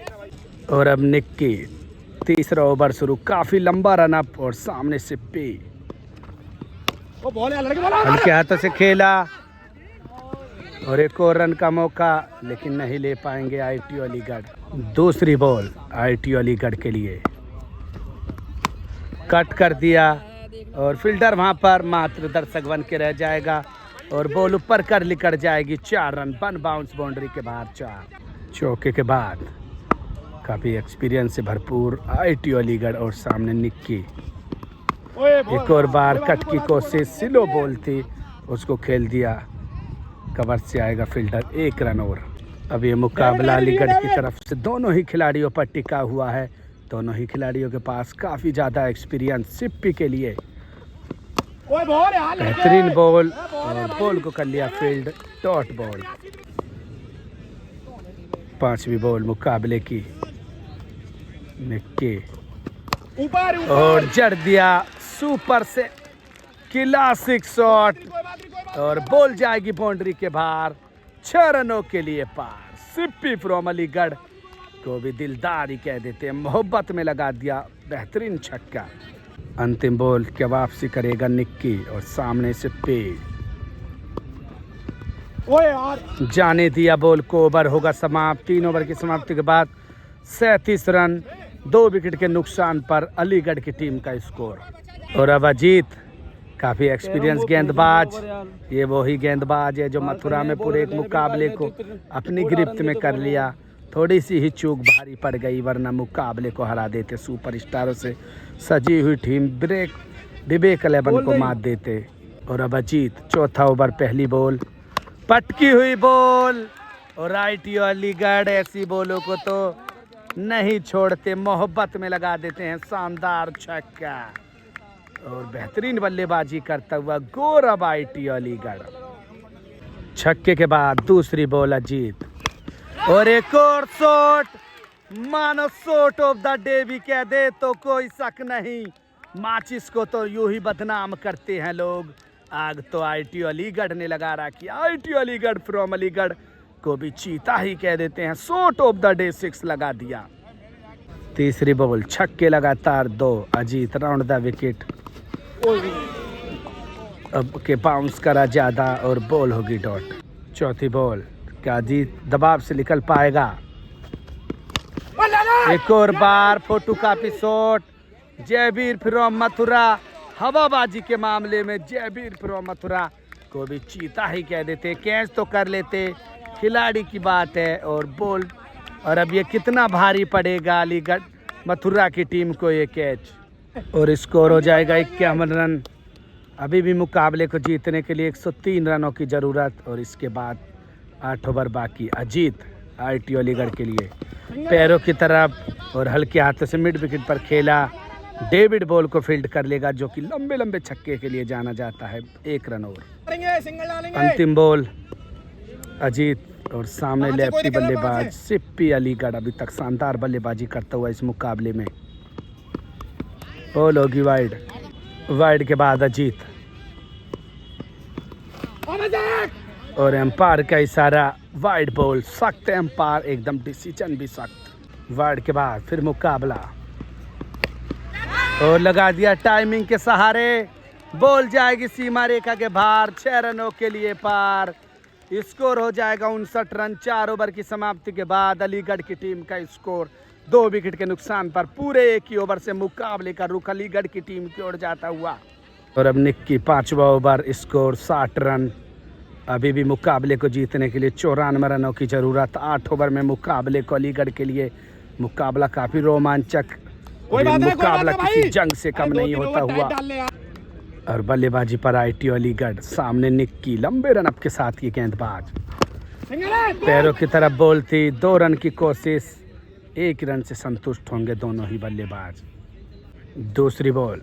और अब निक्की, तीसरा ओवर शुरू, काफी लंबा रन अप और सामने से पे हल्के हाथों से खेला और 1 और रन का मौका, लेकिन नहीं ले पाएंगे ITO अलीगढ़। दूसरी बॉल ITO अलीगढ़ के लिए, कट कर दिया और फील्डर वहां पर मात्र दर्शक बन के रह जाएगा और बॉल ऊपर कर लिकड़ जाएगी। 4 रन, 1 बाउंस बाउंड्री के बाहर 4। चौके के बाद काफी एक्सपीरियंस से भरपूर ITO अलीगढ़ और सामने निक्की। एक और बार कट की कोशिश, सिलो बॉल थी, उसको खेल दिया, कवर से आएगा फील्डर। 1 रन और। अब ये मुकाबला अलीगढ़ की तरफ से दोनों ही खिलाड़ियों पर टिका हुआ है। दोनों ही खिलाड़ियों के पास काफ़ी ज़्यादा एक्सपीरियंस सिप्पी के लिए। बेहतरीन बॉल और बॉल को कर लिया फील्ड, डॉट बॉल। 5वीं बॉल मुकाबले की। निक्की और जड़ दिया सुपर से क्लासिक शॉट और बॉल जाएगी बाउंड्री के बाहर। 6 रनों के लिए पार। सिप्पी फ्रॉम अलीगढ़ को भी दिलदार ही कह देते हैं, मोहब्बत में लगा दिया बेहतरीन छक्का। अंतिम बॉल की वापसी करेगा निक्की और सामने सिप्पी। जाने दिया बॉल को। ओवर होगा समाप्त। 3 ओवर की समाप्ति के बाद 37 रन 2 विकेट के नुकसान पर अलीगढ़ की टीम का स्कोर। और अब अजीत काफ़ी एक्सपीरियंस गेंदबाज, ये वही गेंदबाज है जो मथुरा में पूरे एक मुकाबले को अपनी गिरफ्त में कर लिया। थोड़ी सी ही चूक भारी पड़ गई, वरना मुकाबले को हरा देते। सुपरस्टारों से सजी हुई टीम विवेक 11 को मात देते। और अब अजीत 4था ओवर, पहली बॉल, पटकी हुई बॉल और ITO अलीगढ़ ऐसी बॉलों को तो नहीं छोड़ते, मोहब्बत में लगा देते हैं। शानदार छक्का और बेहतरीन बल्लेबाजी करता हुआ गौरव ITO अलीगढ़। छक्के के बाद दूसरी बॉल अजीत और एक और शॉट, मानो शॉट ऑफ द डे भी कह दे तो कोई शक नहीं। माचिस को तो यूं ही बदनाम करते हैं लोग, आग तो ITO अलीगढ़ ने लगा रखी। ITO अलीगढ़ फ्रॉम अलीगढ़ को भी चीता ही कह देते हैं। शॉट ऑफ द डे 6 लगा दिया। तीसरी बॉल, छक्के लगातार 2, अजीत राउंड द विकेट। अब के बाउंस करा ज्यादा और बॉल होगी डॉट। चौथी बॉल, क्या अजीत दबाव से निकल पाएगा? एक और बार photo copy shot. Jaiveer from Mathura, हवाबाजी के मामले में जयवीर फ्रॉम मथुरा को भी चीता ही कह देते। कैच तो कर लेते, खिलाड़ी की बात है। और बॉल, और अब ये कितना भारी पड़ेगा अलीगढ़ मथुरा की टीम को ये कैच। और स्कोर हो जाएगा 51 रन। अभी भी मुकाबले को जीतने के लिए 103 रनों की ज़रूरत और इसके बाद 8 ओवर बाकी। अजीत ITO अलीगढ़ के लिए पैरों की तरफ और हल्के हाथों से मिड विकेट पर खेला। डेविड बॉल को फील्ड कर लेगा, जो कि लंबे लंबे छक्के के लिए जाना जाता है। 1 रन और। अंतिम बॉल अजीत और सामने लेफ्टी बल्लेबाज सिप्पी अलीगढ़ अभी तक शानदार बल्लेबाजी करता हुआ इस मुकाबले में। बॉल होगी वाइड। वाइड के बाद अजीत और एम्पायर का इशारा, वाइड बॉल। सख्त एम्पायर, एकदम डिसीजन भी सख्त। वाइड के बाद फिर मुकाबला और लगा दिया टाइमिंग के सहारे। बॉल जाएगी सीमा रेखा के बाहर। 6 रनों के लिए पार। स्कोर हो जाएगा 59 रन। 4 ओवर की समाप्ति के बाद अलीगढ़ की टीम का स्कोर 2 विकेट के नुकसान पर पूरे 1 ही ओवर से मुकाबले का रुख अलीगढ़ की टीम की ओर जाता हुआ। और अब निक्की 5वां ओवर, स्कोर 60 रन। अभी भी मुकाबले को जीतने के लिए 94 रनों की ज़रूरत। 8 ओवर में मुकाबले को अलीगढ़ के लिए मुकाबला काफ़ी रोमांचक, मुकाबला किसी जंग से कम नहीं होता हुआ। और बल्लेबाजी पर ITO अलीगढ़, सामने निक्की, लंबे रन अप के साथ ये गेंदबाज। पैरों की तरफ बॉल थी। 2 रन की कोशिश, 1 रन से संतुष्ट होंगे दोनों ही बल्लेबाज। दूसरी ball,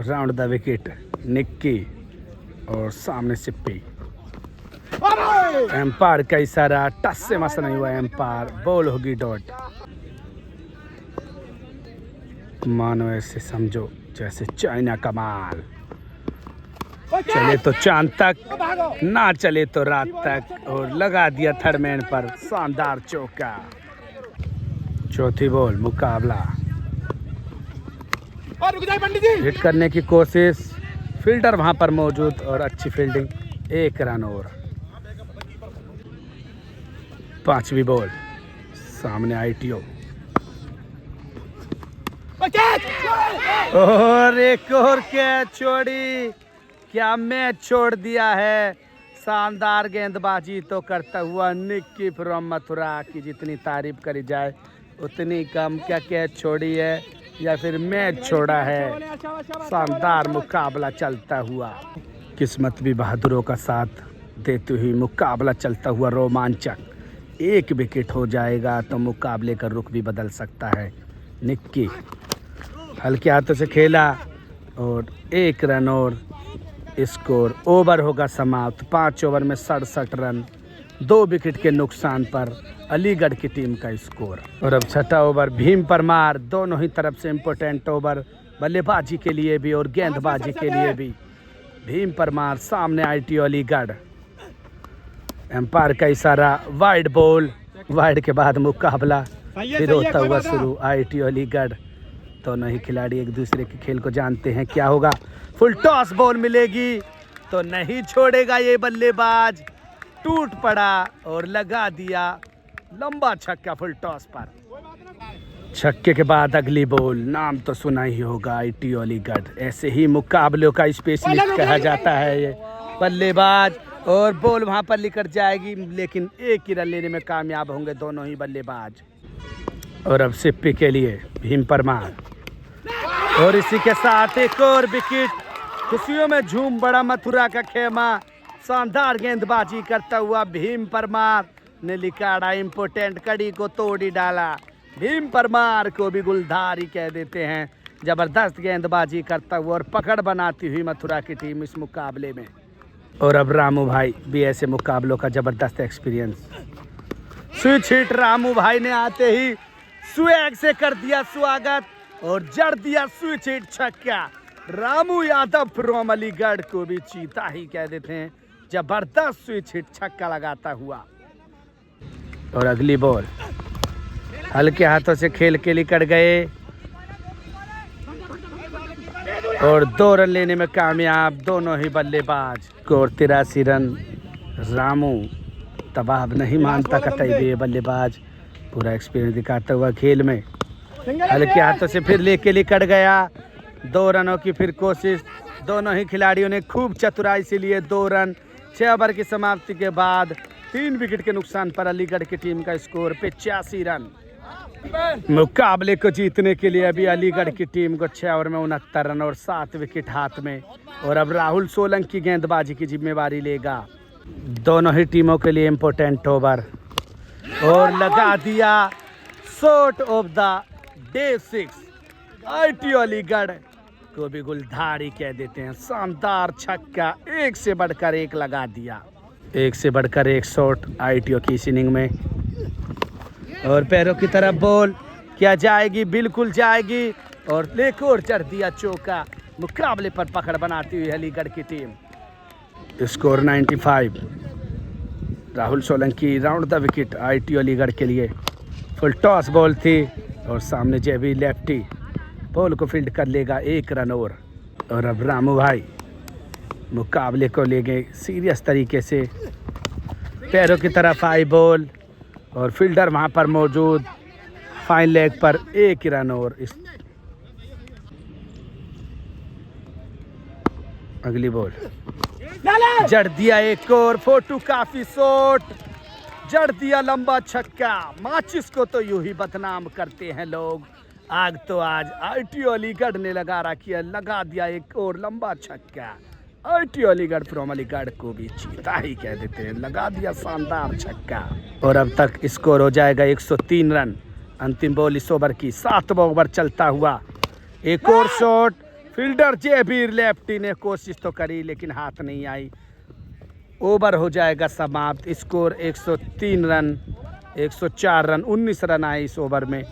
round the wicket, Nikki और सामने सिप्पी। एम्पायर का इशारा, टच से मस नहीं हुआ एम्पायर। बॉल होगी डॉट। मानो ऐसे समझो जैसे चाइना का माल, चले तो चांद तक, ना चले तो रात तक। और लगा दिया थर्ड मैन पर शानदार चौका। चौथी बॉल, मुकाबला हिट करने की कोशिश, फील्डर वहां पर मौजूद और अच्छी फील्डिंग। 1 रन और। 5वीं बॉल, सामने ITO और एक और कैच छोड़ी। क्या मैच छोड़ दिया है। शानदार गेंदबाजी तो करता हुआ निक्की फ्रॉम मथुरा की जितनी तारीफ करी जाए उतनी कम। क्या कैच छोड़ी है या फिर मैच छोड़ा है। शानदार मुकाबला चलता हुआ, किस्मत भी बहादुरों का साथ देते हुए मुकाबला चलता हुआ रोमांचक। 1 विकेट हो जाएगा तो मुकाबले का रुख भी बदल सकता है। निक्की हल्के हाथों से खेला और 1 रन और स्कोर। ओवर होगा समाप्त। 5 ओवर में 67 रन, 2 विकेट के नुकसान पर अलीगढ़ की टीम का स्कोर। और अब छठा ओवर। भीम परमार दोनों ही तरफ से इम्पोर्टेंट ओवर, बल्लेबाजी के लिए भी और गेंदबाजी के लिए भी। भीम परमार सामने आईटी अलीगढ़। एम्पायर का इशारा, वाइड बॉल। वाइड के बाद मुकाबला फिर होता हुआ शुरू। आईटी अलीगढ़ दोनों ही खिलाड़ी एक दूसरे के खेल को जानते हैं। क्या होगा? फुल टॉस बॉल मिलेगी तो नहीं छोड़ेगा ये बल्लेबाज। टूट पड़ा और लगा दिया लंबा छक्का फुल टॉस पर। छक्के के बाद अगली बॉल। नाम तो सुना ही होगा, आईटी अलीगढ़। ऐसे ही मुकाबलों का स्पेशलिस्ट कहा जाता है ये बल्लेबाज। और बॉल वहां पर लेकर जाएगी, लेकिन एक ही रन लेने में कामयाब होंगे दोनों ही बल्लेबाज। और अब सिप्पी के लिए भीम परमार। और इसी के साथ एक और विकेट। खुशियों में झूम बड़ा मथुरा का खेमा। शानदार गेंदबाजी करता हुआ भीम परमार ने लिकाड़ा इम्पोर्टेंट कड़ी को तोड़ ही डाला। भीम परमार को भी गुलधारी कह देते हैं। जबरदस्त गेंदबाजी करता हुआ और पकड़ बनाती हुई मथुरा की टीम इस मुकाबले में। और अब रामू भाई भी ऐसे मुकाबलों का जबरदस्त एक्सपीरियंस। स्विच हिट रामू भाई ने आते ही स्वैग से कर दिया स्वागत और जड़ दिया स्विच हिट छक्का। रामू यादव फ्रॉम अलीगढ़ को भी चीता ही कह देते हैं। जबरदस्त स्विच हिट छक्का लगाता हुआ। और अगली बॉल हल्के हाथों से खेल के निकल गए और 2 रन लेने में कामयाब दोनों ही बल्लेबाज। Score 83 run. रामू तबाह नहीं मानता कतई भी ये बल्लेबाज, पूरा एक्सपीरियंस दिखाता हुआ खेल में। हल्के हाथों से फिर लेके निकल गया। 2 रनों की फिर कोशिश। दोनों ही खिलाड़ियों ने खूब चतुराई से लिए 2 रन। 6 ओवर की समाप्ति के बाद 3 विकेट के नुकसान पर अलीगढ़ की टीम का स्कोर 85 रन। मुकाबले को जीतने के लिए अभी अलीगढ़ की टीम को 6 ओवर में 69 रन और 7 विकेट हाथ में। और अब राहुल सोलंकी गेंदबाजी की जिम्मेवारी लेगा। दोनों ही टीमों के लिए इम्पोर्टेंट ओवर और लगा दिया shot of the day 6। IT Aligarh को भी गुलधारी कह देते हैं। शानदार छक्का, एक से बढ़कर एक लगा दिया। एक से बढ़कर एक शॉट आईटीओ की इस इनिंग में। और पैरों की तरफ बॉल क्या जाएगी? बिल्कुल जाएगी। और लेकर और चढ़ दिया चौका। मुकाबले पर पकड़ बनाती हुई अलीगढ़ की team. Score 95। Rahul Solanki round the wicket IT Aligarh के लिए। फुल टॉस बॉल थी और सामने जेबी लेफ्टी बॉल को फील्ड कर लेगा 1 रन और अब रामू भाई मुकाबले को ले गए सीरियस तरीके से। पैरों की तरफ आई बॉल और फील्डर वहां पर मौजूद। फाइन लेग पर 1 रन और इस अगली बॉल जड़ दिया एक और। फोटो काफी शॉट जड़ दिया लंबा छक्का। माचिस को तो यूं ही बदनाम करते हैं लोग, आग तो आज आईटी अलीगढ़ ने लगा रखी है। लगा दिया एक और लंबा छक्का। आईटी अलीगढ़ फ्रॉम अलीगढ़ को भी चीता ही कह देते हैं। लगा दिया शानदार छक्का। और अब तक स्कोर हो जाएगा 103 रन। अंतिम बॉल इस ओवर की। 7वां ओवर चलता हुआ। एक और शॉट। फील्डर जेबीर लेफ्टी ने कोशिश तो करी लेकिन हाथ नहीं आई। ओवर हो जाएगा समाप्त। स्कोर 103 रन, 104 रन, 19 रन आए इस ओवर में।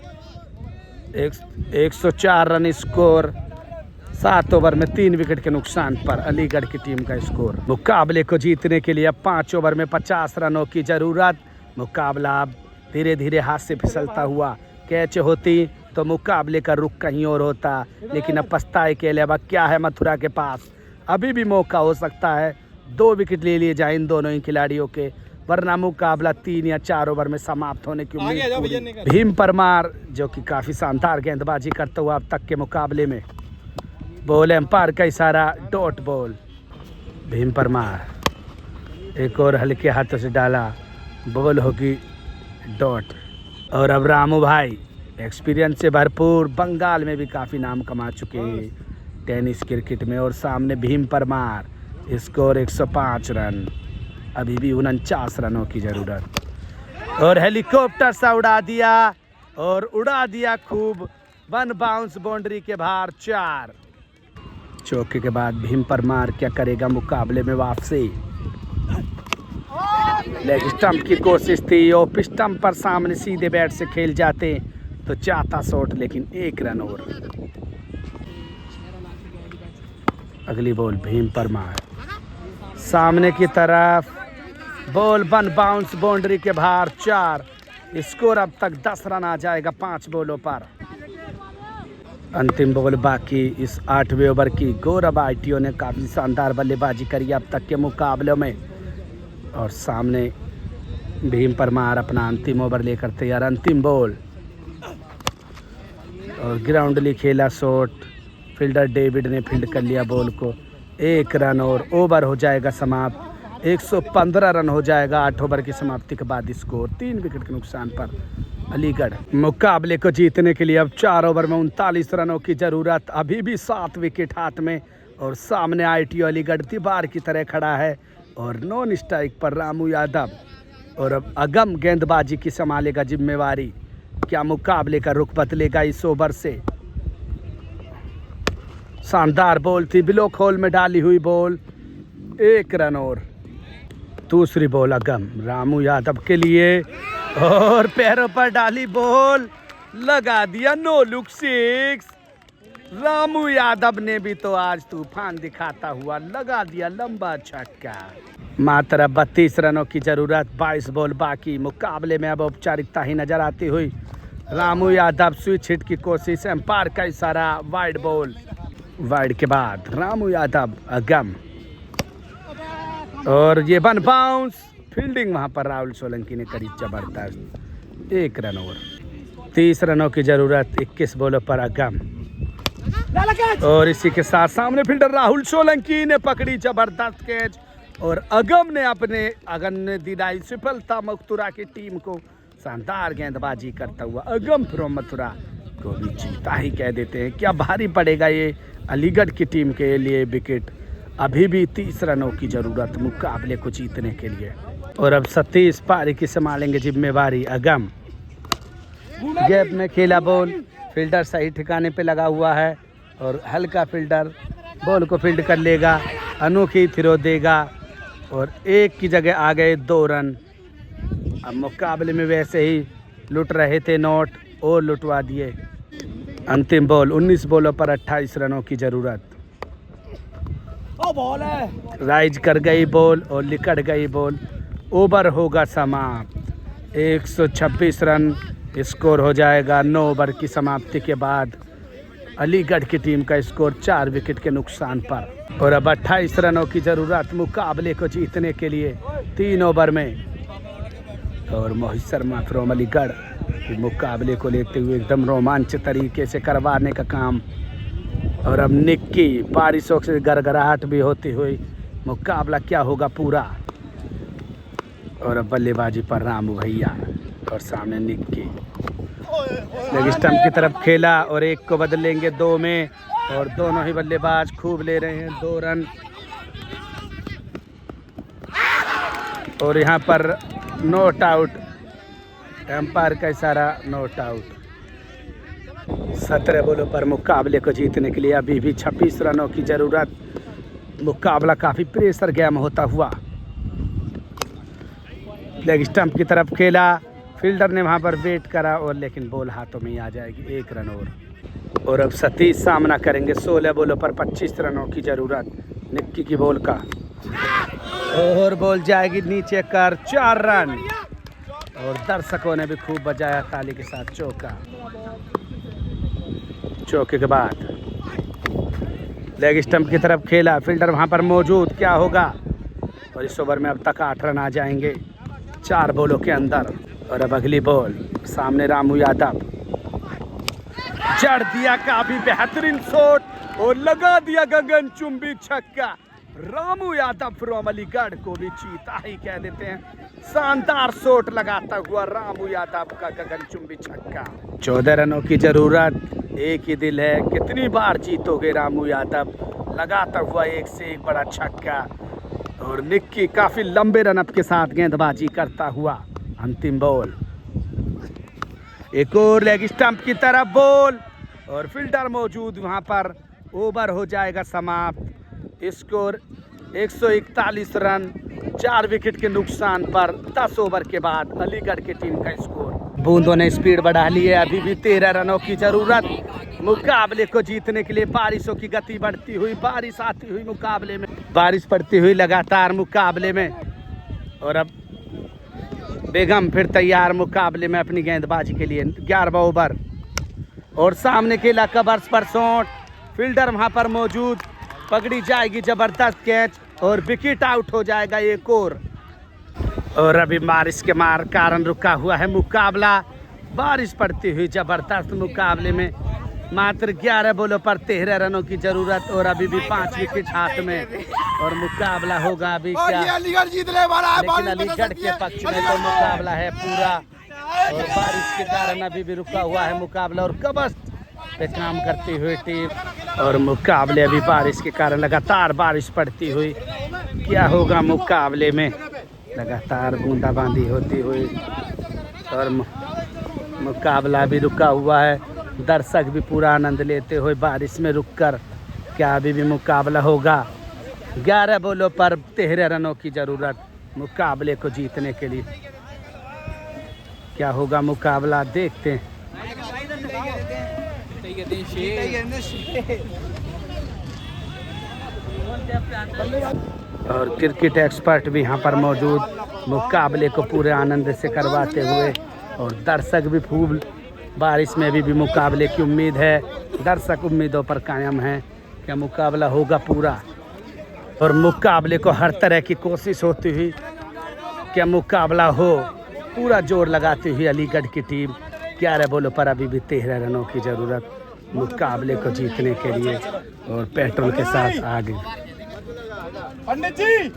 104 रन स्कोर। 7 ओवर में 3 विकेट के नुकसान पर अलीगढ़ की टीम का स्कोर। मुकाबले को जीतने के लिए अब 5 ओवर में 50 रनों की जरूरत। मुकाबला अब धीरे धीरे हाथ से फिसलता हुआ। कैच होती तो मुकाबले का रुख कहीं और होता, लेकिन अब पछताए के अलावा क्या है मथुरा के पास। अभी भी मौका हो सकता है 2 विकेट ले लिए जाए इन दोनों ही खिलाड़ियों के, वरना मुकाबला 3 या 4 ओवर में समाप्त होने की उम्मीद। भीम परमार जो कि काफ़ी शानदार गेंदबाजी करता हुआ अब तक के मुकाबले में। बॉल एम्पायर का इशारा, डॉट बॉल। भीम परमार एक और हल्के हाथों से डाला, बॉल होगी डॉट। और अब रामू भाई एक्सपीरियंस से भरपूर, बंगाल में भी काफ़ी नाम कमा चुके हैं टेनिस क्रिकेट में। और सामने भीम परमार। Score 105 run. अभी भी 49 रनों की ज़रूरत। और हेलीकॉप्टर सा उड़ा दिया और उड़ा दिया खूब वन बाउंस बाउंड्री के बाहर 4। चौके के बाद भीम परमार क्या करेगा मुकाबले में वापसी। लेग स्टंप की कोशिश थी, ऑफ स्टंप पर सामने सीधे बैट से खेल जाते तो चाहता शॉट, लेकिन 1 रन और। अगली बॉल भीम परमार सामने की तरफ, बॉल वन बाउंस बाउंड्री के बाहर 4। स्कोर अब तक 10 रन आ जाएगा 5 बॉलों पर। अंतिम बॉल बाकी इस 8वें ओवर की। गौरव आईटीओ ने काफ़ी शानदार बल्लेबाजी करी अब तक के मुकाबलों में, और सामने भीम परमार अपना अंतिम ओवर लेकर तैयार। अंतिम बॉल और ग्राउंडली खेला शॉट, फील्डर डेविड ने फील्ड कर लिया बॉल को। 1 रन और ओवर हो जाएगा समाप्त। 115 रन हो जाएगा 8 ओवर की समाप्ति के बाद। स्कोर 3 विकेट के नुकसान पर अलीगढ़। मुकाबले को जीतने के लिए अब 4 ओवर में 39 रनों की जरूरत। अभी भी 7 विकेट हाथ में, और सामने आईटीओ अलीगढ़ दीवार की तरह खड़ा है, और नॉन स्ट्राइक पर रामू यादव। और अब अगम गेंदबाजी की संभालेगा जिम्मेवारी। क्या मुकाबले का रुख बदलेगा इस ओवर से? शानदार बॉल थी, ब्लॉक होल में डाली हुई बॉल। 1 रन और। दूसरी बॉल अगम रामू यादव के लिए, और पैरों पर डाली बॉल, लगा दिया नो लुक 6। रामू यादव ने भी तो आज तूफान दिखाता हुआ लगा दिया लंबा छक्का। मात्र 32 रनों की जरूरत, 22 बॉल बाकी। मुकाबले में अब औपचारिकता ही नजर आती हुई। रामू यादव स्विच हिट की कोशिश, एम्पायर का इशारा, वाइड बॉल। वाइड के बाद रामू यादव अगम, और ये वन बाउंस। फील्डिंग वहां पर राहुल सोलंकी ने करी जबरदस्त। 1 रन और। 30 रनों की जरूरत, 21 बॉलों पर अगम, और इसी के साथ सामने फील्डर राहुल सोलंकी ने पकड़ी जबरदस्त कैच, और अगम ने अपने अगन दिलाई सफलता मथुरा की टीम को। शानदार गेंदबाजी करता हुआ अगम फ्रॉम मथुरा को भी जीता ही कह देते हैं। क्या भारी पड़ेगा ये अलीगढ़ की टीम के लिए विकेट। अभी भी 30 रनों की जरूरत मुकाबले को जीतने के लिए, और अब सतीश पारी की संभालेंगे जिम्मेवारी। अगम गैप में खेला बॉल, फील्डर सही ठिकाने पे लगा हुआ है, और हल्का फील्डर बॉल को फील्ड कर लेगा, अनोखी थ्रो देगा, और 1 की जगह आ गए 2 रन। अब मुकाबले में वैसे ही लुट रहे थे नोट, और लुटवा दिए। अंतिम बॉल 19 बॉलों पर 28 रनों की जरूरत। राइज कर गई बॉल और लिकड़ गई बॉल। ओवर होगा समाप्त। 126 रन स्कोर हो जाएगा 9 ओवर की समाप्ति के बाद। अलीगढ़ की टीम का स्कोर 4 विकेट के नुकसान पर, और अब 28 रनों की जरूरत मुकाबले को जीतने के लिए 3 ओवर में। और मोहित शर्मा फ्रॉम अलीगढ़ मुकाबले को लेते हुए एकदम रोमांच तरीके से करवाने का काम। और अब निक्की बारिशों से गड़गड़ाहट भी होती हुई, मुकाबला क्या होगा पूरा। और अब बल्लेबाजी पर रामू भैया, और सामने निक्की लेग स्टंप की तरफ खेला, और 1 को बदलेंगे 2 में, और दोनों ही बल्लेबाज खूब ले रहे हैं 2 रन। और यहाँ पर नॉट आउट, एम्पायर का इशारा, नॉट आउट। 17 बॉलों पर मुकाबले को जीतने के लिए अभी भी 26 रनों की जरूरत। मुकाबला काफ़ी प्रेशर गेम होता हुआ। लेग स्टंप की तरफ खेला, फील्डर ने वहां पर वेट करा, और लेकिन बॉल हाथों में ही आ जाएगी। 1 रन और अब सतीश सामना करेंगे 16 बॉलों पर 25 रनों की जरूरत निक्की की बॉल का, और बॉल जाएगी नीचे कर 4 रन। और दर्शकों ने भी खूब बजाया ताली के साथ चौका। चौके के बाद लेग स्टंप की तरफ खेला, फील्डर वहां पर मौजूद, क्या होगा। और इस ओवर में अब तक 8 रन आ जाएंगे 4 बॉलों के अंदर। और अब अगली बॉल, सामने रामू यादव, चढ़ दिया काफी बेहतरीन शॉट और लगा दिया गगन चुंबी छक्का। रामू यादव फ्रॉम अलीगढ़ को भी चीता ही कह देते हैं। शानदार शॉट लगाता हुआ रामू यादव का गगन चुंबी छक्का। 14 रनों की जरूरत, एक ही दिल है, कितनी बार जीतोगे रामू यादव। लगाता हुआ एक से एक बड़ा छक्का, और निक्की काफी लंबे रनअप के साथ गेंदबाजी करता हुआ। अंतिम बॉल, एक और लेग स्टंप की तरफ बॉल, और फील्डर मौजूद वहां पर। ओवर हो जाएगा समाप्त। स्कोर 141 रन, 4 विकेट के नुकसान पर 10 ओवर के बाद अलीगढ़ की टीम का स्कोर। बूंदों ने स्पीड बढ़ा ली है। अभी भी 13 रनों की जरूरत मुकाबले को जीतने के लिए। बारिशों की गति बढ़ती हुई, बारिश आती हुई मुकाबले में, बारिश पड़ती हुई लगातार मुकाबले में। और अब बेगम फिर तैयार मुकाबले में अपनी गेंदबाजी के लिए। 11वां ओवर और सामने खेला कवर्स पर शॉट। फील्डर वहां पर मौजूद, पकड़ी जाएगी जबरदस्त कैच और विकेट आउट हो जाएगा एक और अभी बारिश के मार कारण रुका हुआ है मुकाबला। बारिश पड़ती हुई जबरदस्त मुकाबले में मात्र 11 बॉलों पर 13 रनों की जरूरत और अभी भी 5 विकेट हाथ में और मुकाबला होगा अभी क्या। लेकिन अलीगढ़ के पक्ष में तो मुकाबला है पूरा और बारिश के कारण अभी भी रुका हुआ है मुकाबला और कबस पे काम करती हुई टीम। और मुकाबले अभी बारिश के कारण लगातार बारिश पड़ती हुई, क्या होगा मुकाबले में। लगातार बूंदाबांदी होती हुई और मुकाबला भी रुका हुआ है। दर्शक भी पूरा आनंद लेते हुए बारिश में रुककर, क्या अभी भी मुकाबला होगा। 11 बॉलों पर 13 रनों की जरूरत मुकाबले को जीतने के लिए। क्या होगा मुकाबला, देखते हैं। और क्रिकेट एक्सपर्ट भी यहाँ पर मौजूद, मुकाबले को पूरे आनंद से करवाते हुए। और दर्शक भी फूल, बारिश में भी मुकाबले की उम्मीद है। दर्शक उम्मीदों पर कायम है, क्या मुकाबला होगा पूरा। और मुकाबले को हर तरह की कोशिश होती हुई, क्या मुकाबला हो। पूरा जोर लगाती हुई अलीगढ़ की टीम। 11 बॉलों पर अभी भी 13 रनों की ज़रूरत मुकाबले को जीतने के लिए और पेट्रोल के साथ आगे। पंडित जी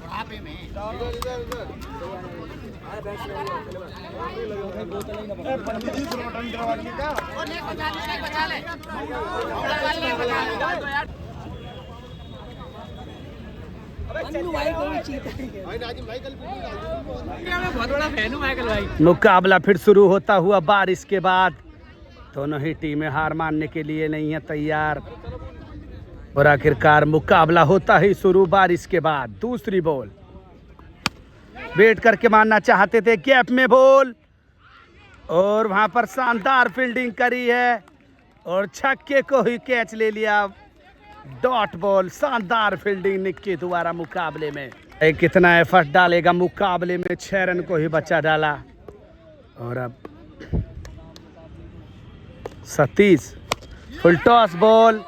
मुकाबला फिर शुरू होता हुआ बारिश के बाद। दोनों ही टीमें हार मानने के लिए नहीं है तैयार और आखिरकार मुकाबला होता ही शुरू बारिश के बाद। दूसरी बॉल वेट करके मारना चाहते थे, गैप में बॉल और वहां पर शानदार फील्डिंग करी है और छक्के को ही कैच ले लिया। डॉट बॉल, शानदार फील्डिंग निक्की द्वारा मुकाबले में। कितना एफर्ट डालेगा मुकाबले में, 6 रन को ही बचा डाला। और अब सतीश फुल टॉस बॉल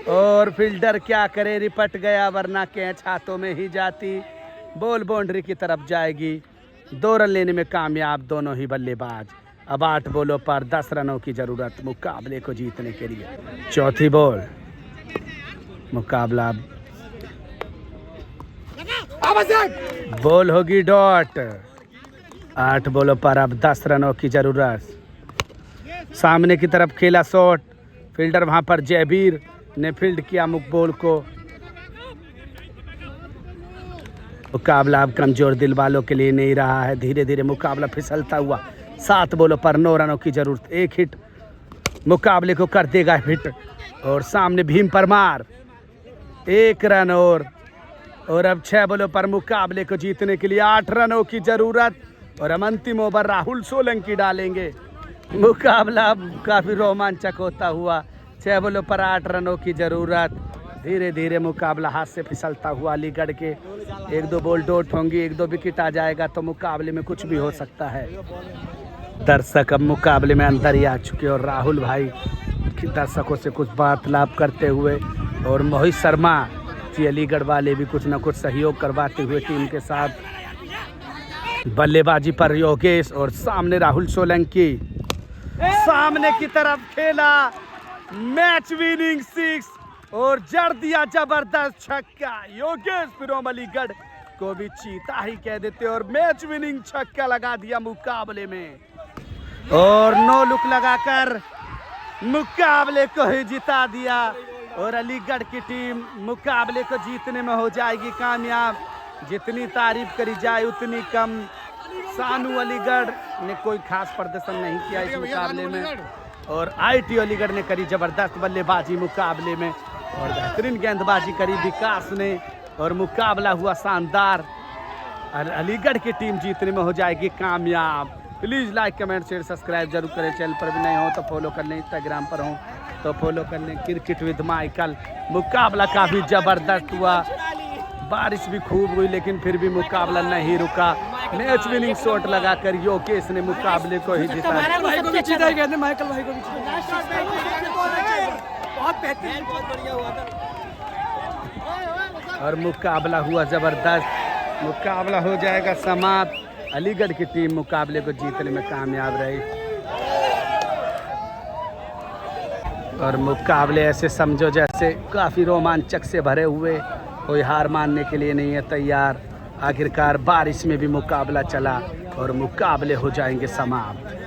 और फील्डर क्या करे, रिपट गया वरना कैच हाथों में ही जाती। बॉल बाउंड्री की तरफ जाएगी। 2 रन लेने में कामयाब दोनों ही बल्लेबाज। अब 8 बॉलों पर 10 रनों की जरूरत मुकाबले को जीतने के लिए। चौथी बॉल, मुकाबला बॉल होगी डॉट। 8 बॉलों पर अब 10 रनों की जरूरत। सामने की तरफ खेला शॉट, फील्डर वहां पर जयबीर ने फील्ड किया बॉल को। मुकाबला अब कमजोर दिल वालों के लिए नहीं रहा है। धीरे धीरे मुकाबला फिसलता हुआ। 7 बॉलों पर 9 रनों की जरूरत। 1 हिट मुकाबले को कर देगा हिट। और सामने भीम परमार 1 रन और अब 6 बॉलों पर मुकाबले को जीतने के लिए 8 रनों की जरूरत। और हम अंतिम ओवर राहुल सोलंकी डालेंगे। मुकाबला अब काफी रोमांचक होता हुआ। 6 बॉलों पर 8 रनों की जरूरत। धीरे धीरे मुकाबला हाथ से फिसलता हुआ। अलीगढ़ के 1-2 बॉल डॉट होंगी, 1-2 विकेट आ जाएगा तो मुकाबले में कुछ भी हो सकता है। दर्शक अब मुकाबले में अंदर ही आ चुके और राहुल भाई दर्शकों से कुछ वार्तालाप करते हुए और मोहित शर्मा जी अलीगढ़ वाले भी कुछ न कुछ सहयोग करवाते हुए टीम के साथ। बल्लेबाजी पर योगेश और सामने राहुल सोलंकी। सामने की तरफ खेला, मैच विनिंग 6 और जड़ दिया जबरदस्त छक्का। योगेश फिरोम अलीगढ़ को भी चीता ही कह देते और मैच विनिंग छक्का लगा दिया मुकाबले में और नो लुक लगाकर मुकाबले को ही जिता दिया। और अलीगढ़ की टीम मुकाबले को जीतने में हो जाएगी कामयाब। जितनी तारीफ करी जाए उतनी कम। सानू अलीगढ़ ने कोई खास प्रदर्शन नहीं किया इस मुकाबले में। और आईटी अलीगढ़ ने करी जबरदस्त बल्लेबाजी मुकाबले में और बेहतरीन गेंदबाजी करी विकास ने और मुकाबला हुआ शानदार। और अलीगढ़ की टीम जीतने में हो जाएगी कामयाब। Please like comment share subscribe जरूर करें। चैनल पर भी नहीं हो तो फॉलो कर लें, इंस्टाग्राम पर हो तो फॉलो कर लें। Cricket with Michael. मुकाबला काफ़ी ज़बरदस्त हुआ, बारिश भी खूब हुई लेकिन फिर भी मुकाबला नहीं रुका। मैच विनिंग शॉट लगाकर योगेश ने मुकाबले को ही जिताया। माइकल भाई को भी और मुकाबला हुआ ज़बरदस्त। मुकाबला हो जाएगा समाप्त। अलीगढ़ की टीम मुकाबले को जीतने में कामयाब रही और मुकाबले ऐसे समझो जैसे काफ़ी रोमांचक से भरे हुए, कोई हार मानने के लिए नहीं है तैयार। आखिरकार बारिश में भी मुकाबला चला और मुकाबले हो जाएंगे समाप्त।